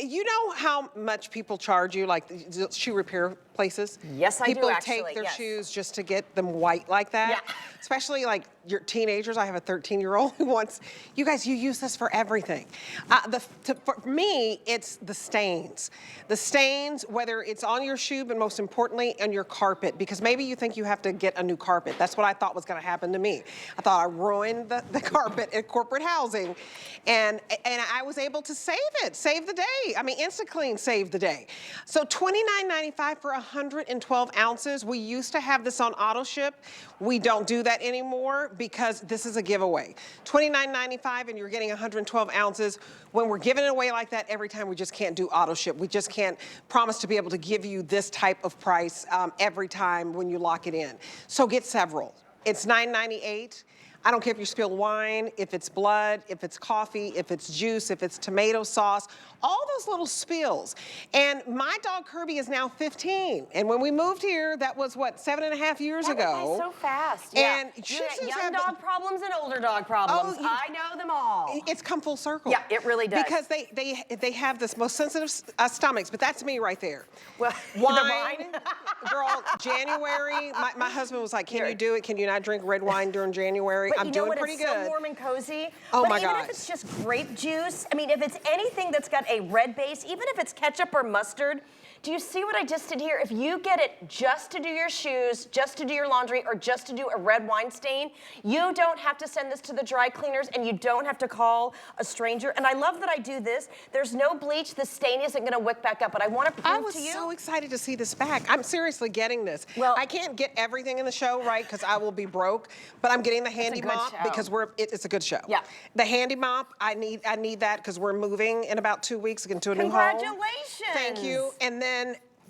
you know how much people charge you, like the shoe repair places? Yes, I do, People actually, take their yes. shoes just to get them white like that. Yeah. Especially like your teenagers. I have a 13-year-old who wants, you guys, you use this for everything. For me, it's the stains. The stains, whether it's on your shoe, but most importantly, on your carpet, because maybe you think you have to get a new carpet. That's what I thought was gonna happen to me. I thought I ruined the carpet at corporate housing, and I was able to save it, save the day. I mean, InstaClean saved the day. So $29.95 for 112 ounces. We used to have this on auto ship. We don't do that anymore because this is a giveaway. $29.95 and you're getting 112 ounces. When we're giving it away like that every time, we just can't do auto ship. We just can't promise to be able to give you this type of price every time when you lock it in. So get several. It's $9.98. I don't care if you spill wine, if it's blood, if it's coffee, if it's juice, if it's tomato sauce, all those little spills. And my dog Kirby is now 15. And when we moved here, that was what, 7.5 years ago. That went by so fast. And you get young dog problems and older dog problems. Oh, I know them all. It's come full circle. Yeah, it really does. Because they have this most sensitive stomachs, but that's me right there. Well, wine, girl, January, my husband was like, can you do it? Can you not drink red wine during January? But I'm doing pretty good. It's so warm and cozy. Oh but my even gosh. if it's just grape juice, I mean, if it's anything that's got a red base, even if it's ketchup or mustard, Do you see what I just did here? If you get it just to do your shoes, just to do your laundry, or just to do a red wine stain, you don't have to send this to the dry cleaners, and you don't have to call a stranger. And I love that I do this. There's no bleach. The stain isn't gonna wick back up, but I wanna prove to you. I was so excited to see this back. I'm seriously getting this. Well, I can't get everything in the show, right, because I will be broke, but I'm getting the handy good mop show. because it's a good show. Yeah. The handy mop, I need that because we're moving in about 2 weeks into a new home. Congratulations. Thank you. And then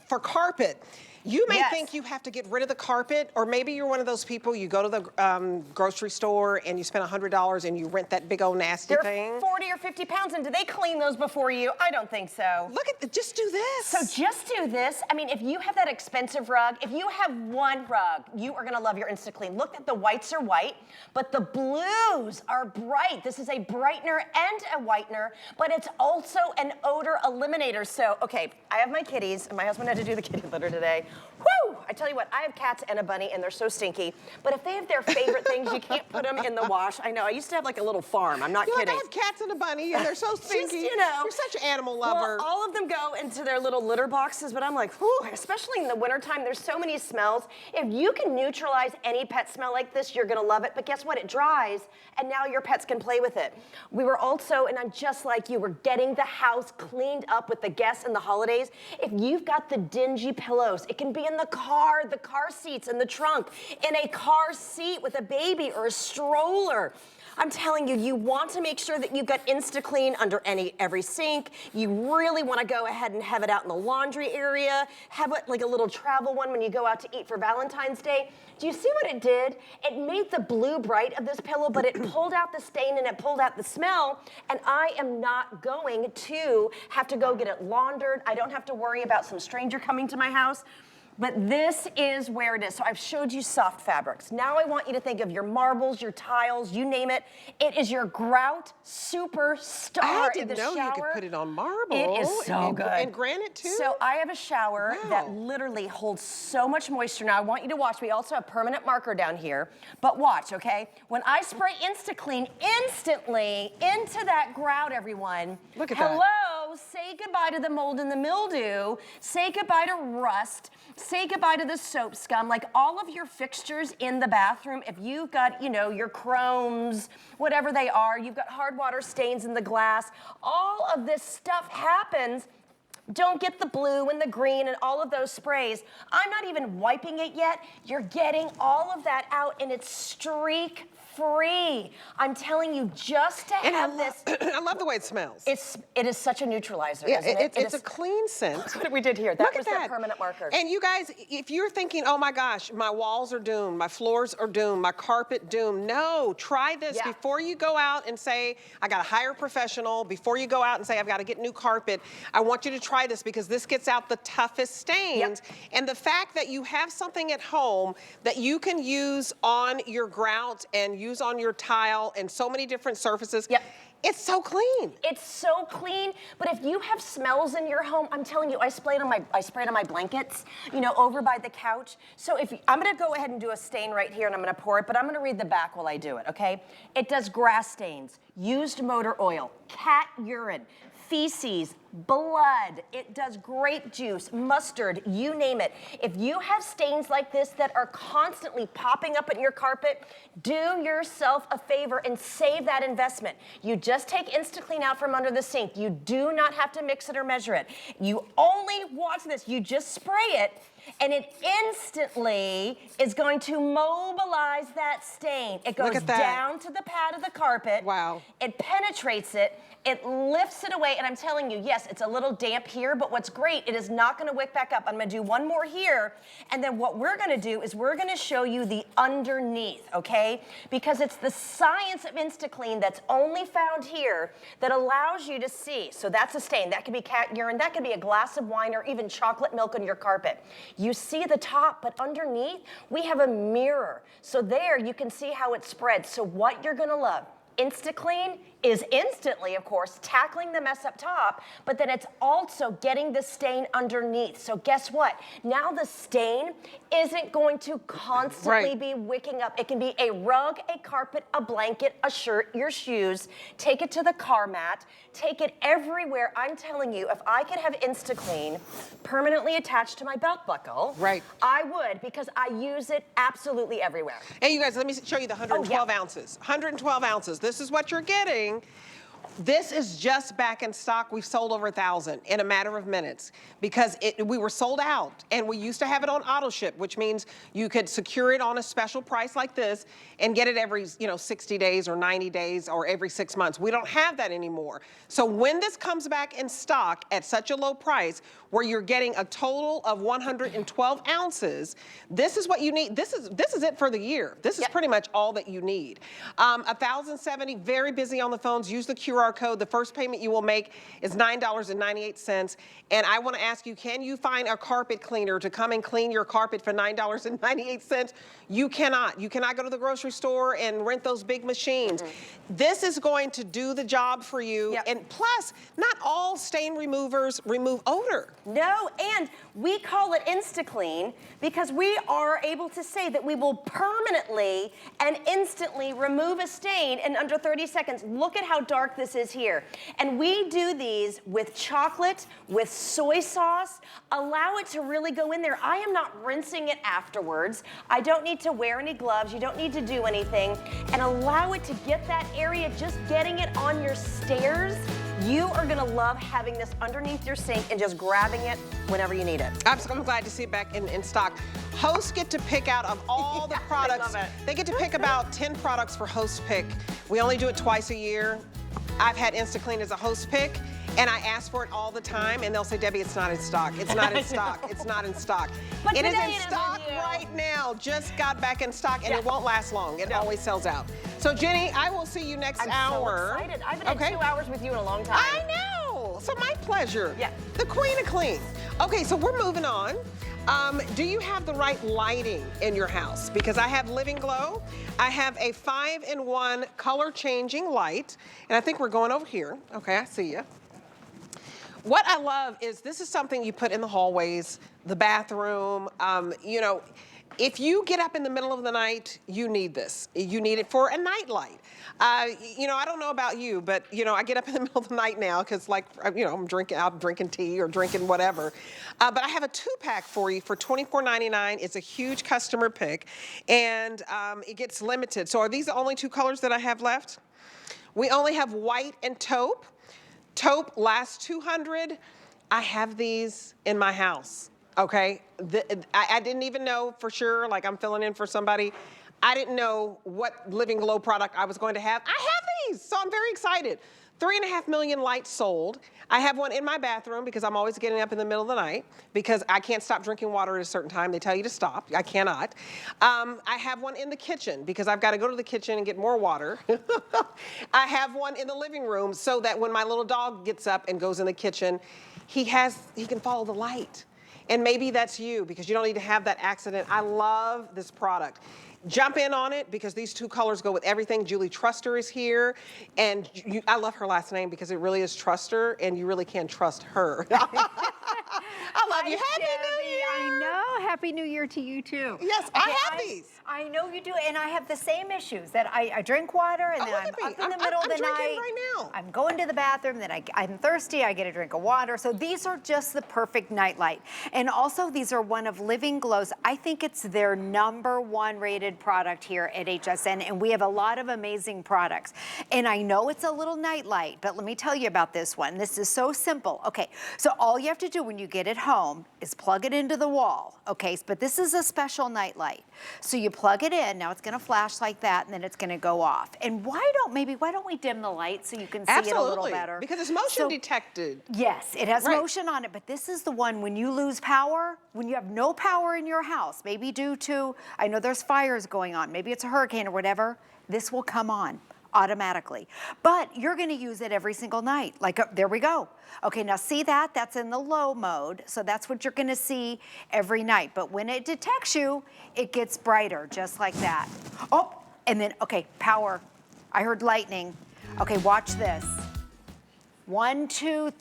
for carpet, you may think you have to get rid of the carpet, or maybe you're one of those people, you go to the grocery store and you spend $100 and you rent that big old nasty thing. They're 40 or 50 pounds, and do they clean those before you? I don't think so. Look at, just do this. So just do this. I mean, if you have that expensive rug, if you have one rug, you are gonna love your InstaClean. Look at the whites are white, but the blues are bright. This is a brightener and a whitener, but it's also an odor eliminator. So, okay, I have my kitties, and my husband had to do the kitty litter today. Woo! I tell you what, I have cats and a bunny, and they're so stinky. But if they have their favorite things, you can't put them in the wash. I know, I used to have like a little farm. I'm not kidding. I have cats and a bunny, and they're so stinky. Just, you know. You're such an animal lover. Well, all of them go into their little litter boxes, but I'm like, whew, especially in the wintertime, there's so many smells. If you can neutralize any pet smell like this, you're gonna love it. But guess what? It dries, and now your pets can play with it. We were also, and I'm just like you, we're getting the house cleaned up with the guests and the holidays. If you've got the dingy pillows, it can be in the car seats, in the trunk, in a car seat with a baby or a stroller. I'm telling you, you want to make sure that you've got InstaClean under every sink. You really want to go ahead and have it out in the laundry area. Have it like a little travel one when you go out to eat for Valentine's Day. Do you see what it did? It made the blue bright of this pillow, but it pulled out the stain and it pulled out the smell, and I am not going to have to go get it laundered. I don't have to worry about some stranger coming to my house. But this is where it is. So I've showed you soft fabrics. Now I want you to think of your marbles, your tiles, you name it. It is your grout superstar I in the didn't know shower. you could put it on marble. It is so good. And granite too? So I have a shower that Wow. literally holds so much moisture. Now I want you to watch. We also have permanent marker down here. But watch, okay? When I spray InstaClean instantly into that grout, everyone. Look at that. Hello, say goodbye to the mold and the mildew. Say goodbye to rust. Say goodbye to the soap scum. Like all of your fixtures in the bathroom, if you've got, you know, your chromes, whatever they are, you've got hard water stains in the glass, all of this stuff happens. Don't get the blue and the green and all of those sprays. I'm not even wiping it yet. You're getting all of that out, and it's streak free. I'm telling you, just to have this. I love the way it smells. It is such a neutralizer, Yeah, isn't it? it's a clean scent. Look what we did here. That Look was at the that. permanent marker. And you guys, if you're thinking, oh my gosh, my walls are doomed, my floors are doomed, my carpet doomed, no, try this before you go out and say, I got to hire a professional, before you go out and say, I've got to get new carpet, I want you to try this because this gets out the toughest stains. And the fact that you have something at home that you can use on your grout and use on your tile and so many different surfaces. It's so clean. It's so clean, but if you have smells in your home, I'm telling you, I sprayed on my blankets, you know, over by the couch. So I'm gonna go ahead and do a stain right here and I'm gonna pour it, but I'm gonna read the back while I do it, okay? It does grass stains, used motor oil, cat urine, feces, blood, it does grape juice, mustard, you name it. If you have stains like this that are constantly popping up in your carpet, do yourself a favor and save that investment. You just take InstaClean out from under the sink. You do not have to mix it or measure it. You only watch this, you just spray it, and it instantly is going to mobilize that stain. It goes down to the pad of the carpet. Wow. It penetrates it, it lifts it away, and I'm telling you, yes, it's a little damp here, but what's great, it is not gonna wick back up. I'm gonna do one more here, and then what we're gonna do is we're gonna show you the underneath, okay? Because it's the science of InstaClean that's only found here that allows you to see. So that's a stain, that could be cat urine, that could be a glass of wine, or even chocolate milk on your carpet. You see the top, but underneath, we have a mirror. So there you can see how it spreads. So what you're gonna love, InstaClean is instantly, of course, tackling the mess up top, but then it's also getting the stain underneath. So guess what? Now the stain isn't going to constantly be wicking up. It can be a rug, a carpet, a blanket, a shirt, your shoes. Take it to the car mat. Take it everywhere. I'm telling you, if I could have InstaClean permanently attached to my belt buckle, I would, because I use it absolutely everywhere. And you guys, let me show you the 112 ounces. 112 ounces. This is what you're getting. This is just back in stock. We've sold over 1,000 in a matter of minutes because we were sold out, and we used to have it on auto ship, which means you could secure it on a special price like this and get it every 60 days or 90 days or every 6 months. We don't have that anymore. So when this comes back in stock at such a low price where you're getting a total of 112 ounces, this is what you need. This is it for the year. This is pretty much all that you need. 1,070, very busy on the phones. Use the QR code. The first payment you will make is $9.98. And I want to ask you, can you find a carpet cleaner to come and clean your carpet for $9.98? You cannot. You cannot go to the grocery store and rent those big machines. This is going to do the job for you. And plus, not all stain removers remove odor. No, and we call it InstaClean because we are able to say that we will permanently and instantly remove a stain in under 30 seconds. Look at how dark this is here. And we do these with chocolate, with soy sauce. Allow it to really go in there. I am not rinsing it afterwards. I don't need to wear any gloves. You don't need to do anything. And allow it to get that area, just getting it on your stairs. You are gonna love having this underneath your sink and just grabbing it whenever you need it. I'm glad to see it back in stock. Hosts get to pick out of all the products. They get to pick about 10 products for host pick. We only do it twice a year. I've had InstaClean as a host pick, and I ask for it all the time, and they'll say, Debbie, it's not in stock. It's not in stock. It's not in stock. But it is in stock right now. Just got back in stock, and it won't last long. It always sells out. So, Jenny, I will see you next hour. I'm so excited. I haven't had 2 hours with you in a long time. I know. So my pleasure. The queen of clean. Okay, so we're moving on. Do you have the right lighting in your house? Because I have Living Glow. I have a 5-in-1 color changing light. And I think we're going over here. Okay, I see you. What I love is this is something you put in the hallways, the bathroom. If you get up in the middle of the night, you need this. You need it for a night light. I don't know about you, but I get up in the middle of the night now because, I'm drinking tea or drinking whatever. But I have a 2-pack for you for $24.99. It's a huge customer pick, and it gets limited. So are these the only 2 colors that I have left? We only have white and taupe. Taupe lasts 200. I have these in my house. Okay, I didn't even know for sure, like I'm filling in for somebody. I didn't know what Living Glow product I was going to have. I have these, so I'm very excited. 3.5 million lights sold. I have one in my bathroom because I'm always getting up in the middle of the night because I can't stop drinking water at a certain time. They tell you to stop. I cannot. I have one in the kitchen because I've got to go to the kitchen and get more water. I have one in the living room so that when my little dog gets up and goes in the kitchen, he can follow the light. And maybe that's you because you don't need to have that accident. I love this product. Jump in on it because these 2 colors go with everything. Julie Truster is here. And I love her last name because it really is Truster, and you really can trust her. I love you. Happy New Year. I know. Happy New Year to you, too. Yes, I have these. I know you do, and I have the same issues that I drink water, and then I'm up in the middle of the night. I'm drinking right now. I'm going to the bathroom, then I'm thirsty, I get a drink of water. So these are just the perfect nightlight. And also, these are one of Living Glow's, I think it's their #1 rated product here at HSN, and we have a lot of amazing products. And I know it's a little nightlight, but let me tell you about this one. This is so simple. Okay, so all you have to do when you get it home is plug it into the wall, okay? But this is a special nightlight. So you plug it in, now it's gonna flash like that, and then it's gonna go off. And why don't we dim the light so you can see it a little better? Because it's motion detected. Yes, it has motion on it, but this is the one when you lose power, when you have no power in your house, maybe due to, I know there's fires going on, maybe it's a hurricane or whatever, this will come on automatically. But you're gonna use it every single night. There we go. Okay, now see that? That's in the low mode, so that's what you're gonna see every night. But when it detects you, it gets brighter, just like that. Oh, and then, okay, power. I heard lightning. Okay, watch this. 1, 2,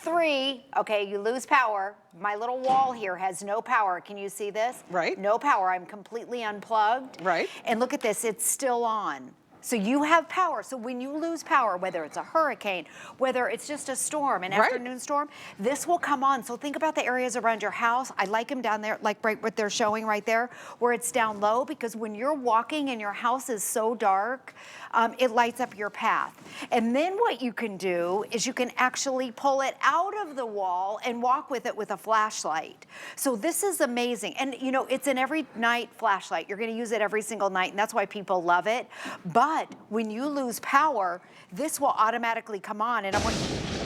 3. Okay, you lose power. My little wall here has no power. Can you see this? Right. No power. I'm completely unplugged. Right. And look at this. It's still on. So you have power. So when you lose power, whether it's a hurricane, whether it's just a storm, an afternoon storm, this will come on. So think about the areas around your house. I like them down there, like right what they're showing right there, where it's down low, because when you're walking and your house is so dark, it lights up your path. And then what you can do is you can actually pull it out of the wall and walk with it with a flashlight. So this is amazing. And you know, it's an every night flashlight. You're gonna use it every single night, and that's why people love it. But when you lose power, this will automatically come on, and I'm like,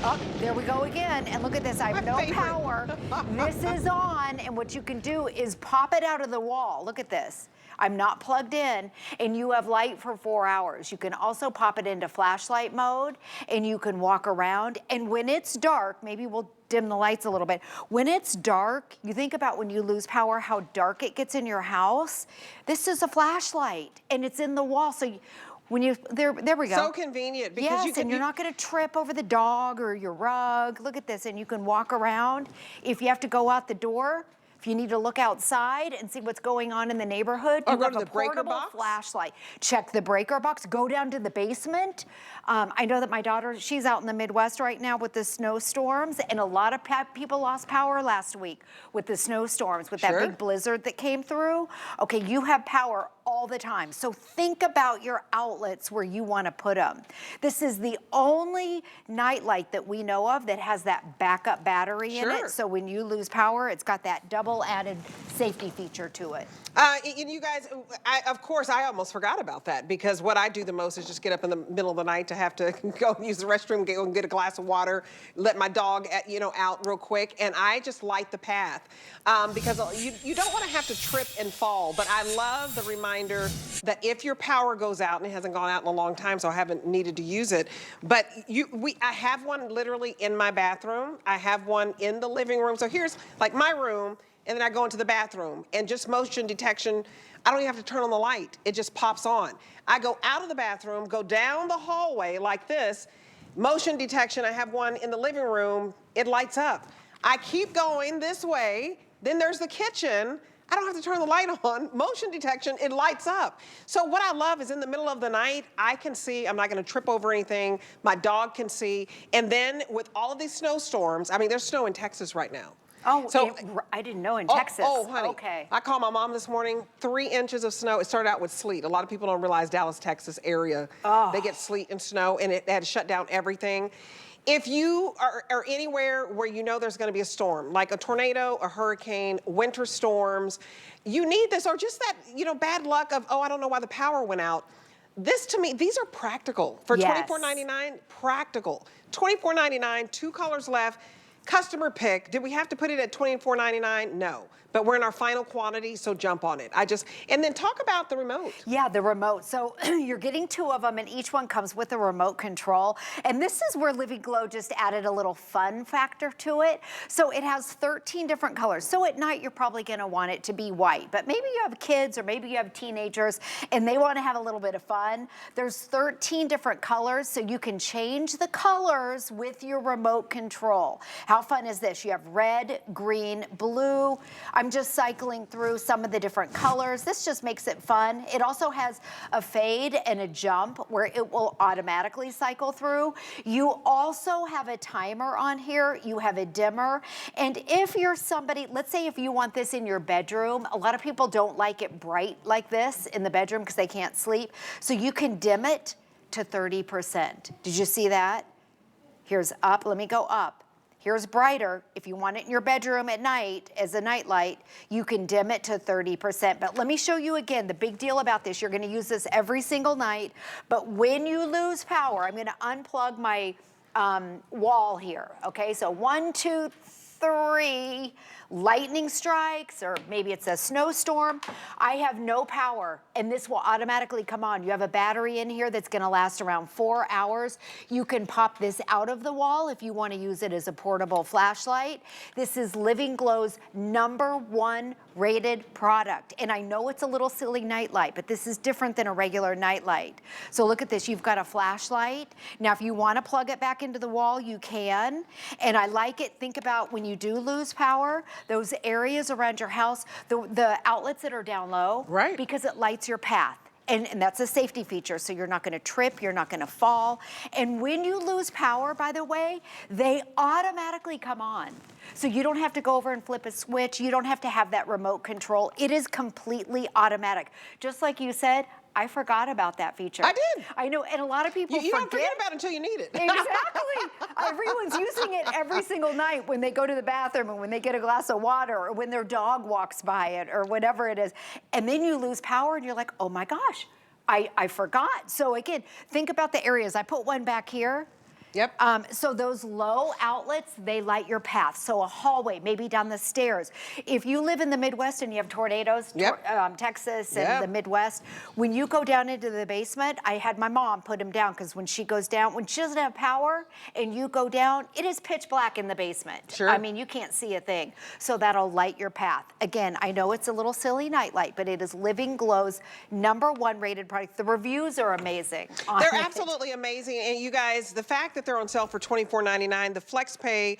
oh, there we go again. And look at this, I have no power. This is on, and what you can do is pop it out of the wall. Look at this. I'm not plugged in, and you have light for 4 hours. You can also pop it into flashlight mode, and you can walk around. And when it's dark, maybe we'll dim the lights a little bit. When it's dark, you think about when you lose power, how dark it gets in your house. This is a flashlight, and it's in the wall. So when you, there we go. So convenient, because yes, and you're not gonna trip over the dog or your rug. Look at this, and you can walk around. If you have to go out the door, if you need to look outside and see what's going on in the neighborhood, or you go have to a the breaker portable box. flashlight. Check the breaker box, go down to the basement. I know that my daughter, she's out in the Midwest right now with the snowstorms, and a lot of people lost power last week with the snowstorms, with that big blizzard that came through. Okay, you have power all the time. So think about your outlets where you want to put them. This is the only nightlight that we know of that has that backup battery in it. So when you lose power, it's got that double added safety feature to it. And you guys, of course, I almost forgot about that, because what I do the most is just get up in the middle of the night to have to go use the restroom, go and get a glass of water, let my dog, out real quick, and I just light the path, because you don't want to have to trip and fall. But I love the reminder that if your power goes out, and it hasn't gone out in a long time, so I haven't needed to use it, but I have one literally in my bathroom. I have one in the living room. So here's like my room, and then I go into the bathroom, and just motion detection, I don't even have to turn on the light. It just pops on. I go out of the bathroom, go down the hallway like this, motion detection, I have one in the living room, it lights up. I keep going this way, then there's the kitchen, I don't have to turn the light on, motion detection, it lights up. So what I love is in the middle of the night, I can see, I'm not gonna trip over anything, my dog can see, and then with all of these snowstorms, I mean, there's snow in Texas right now. Oh, so I didn't know in Texas. Oh, honey. Okay. I called my mom this morning, 3 inches of snow. It started out with sleet. A lot of people don't realize Dallas, Texas area, they get sleet and snow, and it had to shut down everything. If you are anywhere where you know there's gonna be a storm, like a tornado, a hurricane, winter storms, you need this, or just that, bad luck of, I don't know why the power went out. This, to me, these are practical. For $24.99, practical. $24.99, 2 colors left. Customer pick. Did we have to put it at $24.99? No. But we're in our final quantity, so jump on it. And then talk about the remote. Yeah, the remote. So you're getting 2 of them, and each one comes with a remote control. And this is where Living Glow just added a little fun factor to it. So it has 13 different colors. So at night, you're probably gonna want it to be white, but maybe you have kids or maybe you have teenagers and they wanna have a little bit of fun. There's 13 different colors, so you can change the colors with your remote control. How fun is this? You have red, green, blue. I'm just cycling through some of the different colors. This just makes it fun. It also has a fade and a jump where it will automatically cycle through. You also have a timer on here. You have a dimmer. And if you're somebody, let's say if you want this in your bedroom, a lot of people don't like it bright like this in the bedroom because they can't sleep. So you can dim it to 30%. Did you see that? Here's up, let me go up. Here's brighter. If you want it in your bedroom at night as a night light, you can dim it to 30%. But let me show you again, the big deal about this, you're gonna use this every single night, but when you lose power, I'm gonna unplug my wall here, okay? So 1, 2, 3, lightning strikes, or maybe it's a snowstorm, I have no power, and this will automatically come on. You have a battery in here that's gonna last around 4 hours. You can pop this out of the wall if you wanna use it as a portable flashlight. This is Living Glow's #1 rated product. And I know it's a little silly nightlight, but this is different than a regular nightlight. So look at this, you've got a flashlight. Now, if you wanna plug it back into the wall, you can. And I like it, think about when you do lose power, those areas around your house, the outlets that are down low, right? Because it lights your path. And that's a safety feature, so you're not gonna trip, you're not gonna fall. And when you lose power, by the way, they automatically come on. So you don't have to go over and flip a switch, you don't have to have that remote control. It is completely automatic. Just like you said, I forgot about that feature. I did. I know, and a lot of people You forget. don't forget about it until you need it. Exactly. Everyone's using it every single night when they go to the bathroom and when they get a glass of water or when their dog walks by it or whatever it is. And then you lose power and you're like, oh my gosh, I forgot. So again, think about the areas. I put one back here. Yep. So those low outlets, they light your path. So a hallway, maybe down the stairs. If you live in the Midwest and you have tornadoes, Yep. Texas and Yep. the Midwest, when you go down into the basement, I had my mom put them down because when she goes down, when she doesn't have power and you go down, it is pitch black in the basement. Sure. I mean, you can't see a thing. So that'll light your path. Again, I know it's a little silly nightlight, but it is Living Glow's #1 rated product. The reviews are amazing. They're absolutely amazing. And you guys, the fact that they're on sale for $24.99, the flex pay,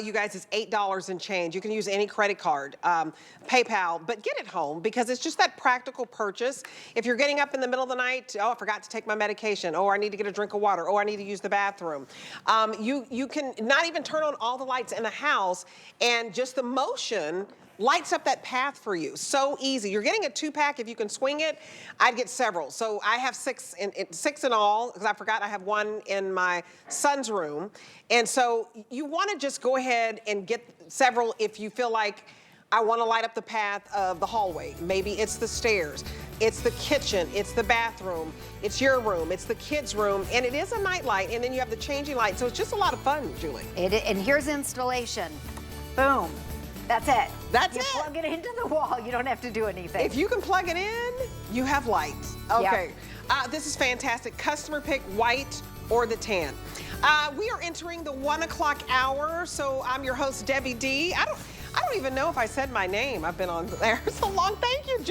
you guys, is $8 and change. You can use any credit card, PayPal, but get it home because it's just that practical purchase. If you're getting up in the middle of the night, oh, I forgot to take my medication, or I need to get a drink of water, or I need to use the bathroom. You can not even turn on all the lights in the house, and just the motion lights up that path for you. So easy. You're getting a 2-pack if you can swing it. I'd get several. So I have six in all, because I forgot I have one in my son's room. And so you want to just go ahead and get several if you feel like I want to light up the path of the hallway. Maybe it's the stairs, it's the kitchen, it's the bathroom, it's your room, it's the kids' room, and it is a night light, and then you have the changing light. So it's just a lot of fun, Julie. And here's installation. Boom. That's it. That's you it. plug it into the wall. You don't have to do anything. If you can plug it in, you have light. Okay. This is fantastic. Customer pick white or the tan. We are entering the 1 o'clock hour, so I'm your host, Debbie D. I don't even know if I said my name. I've been on there so long. Thank you, Julie.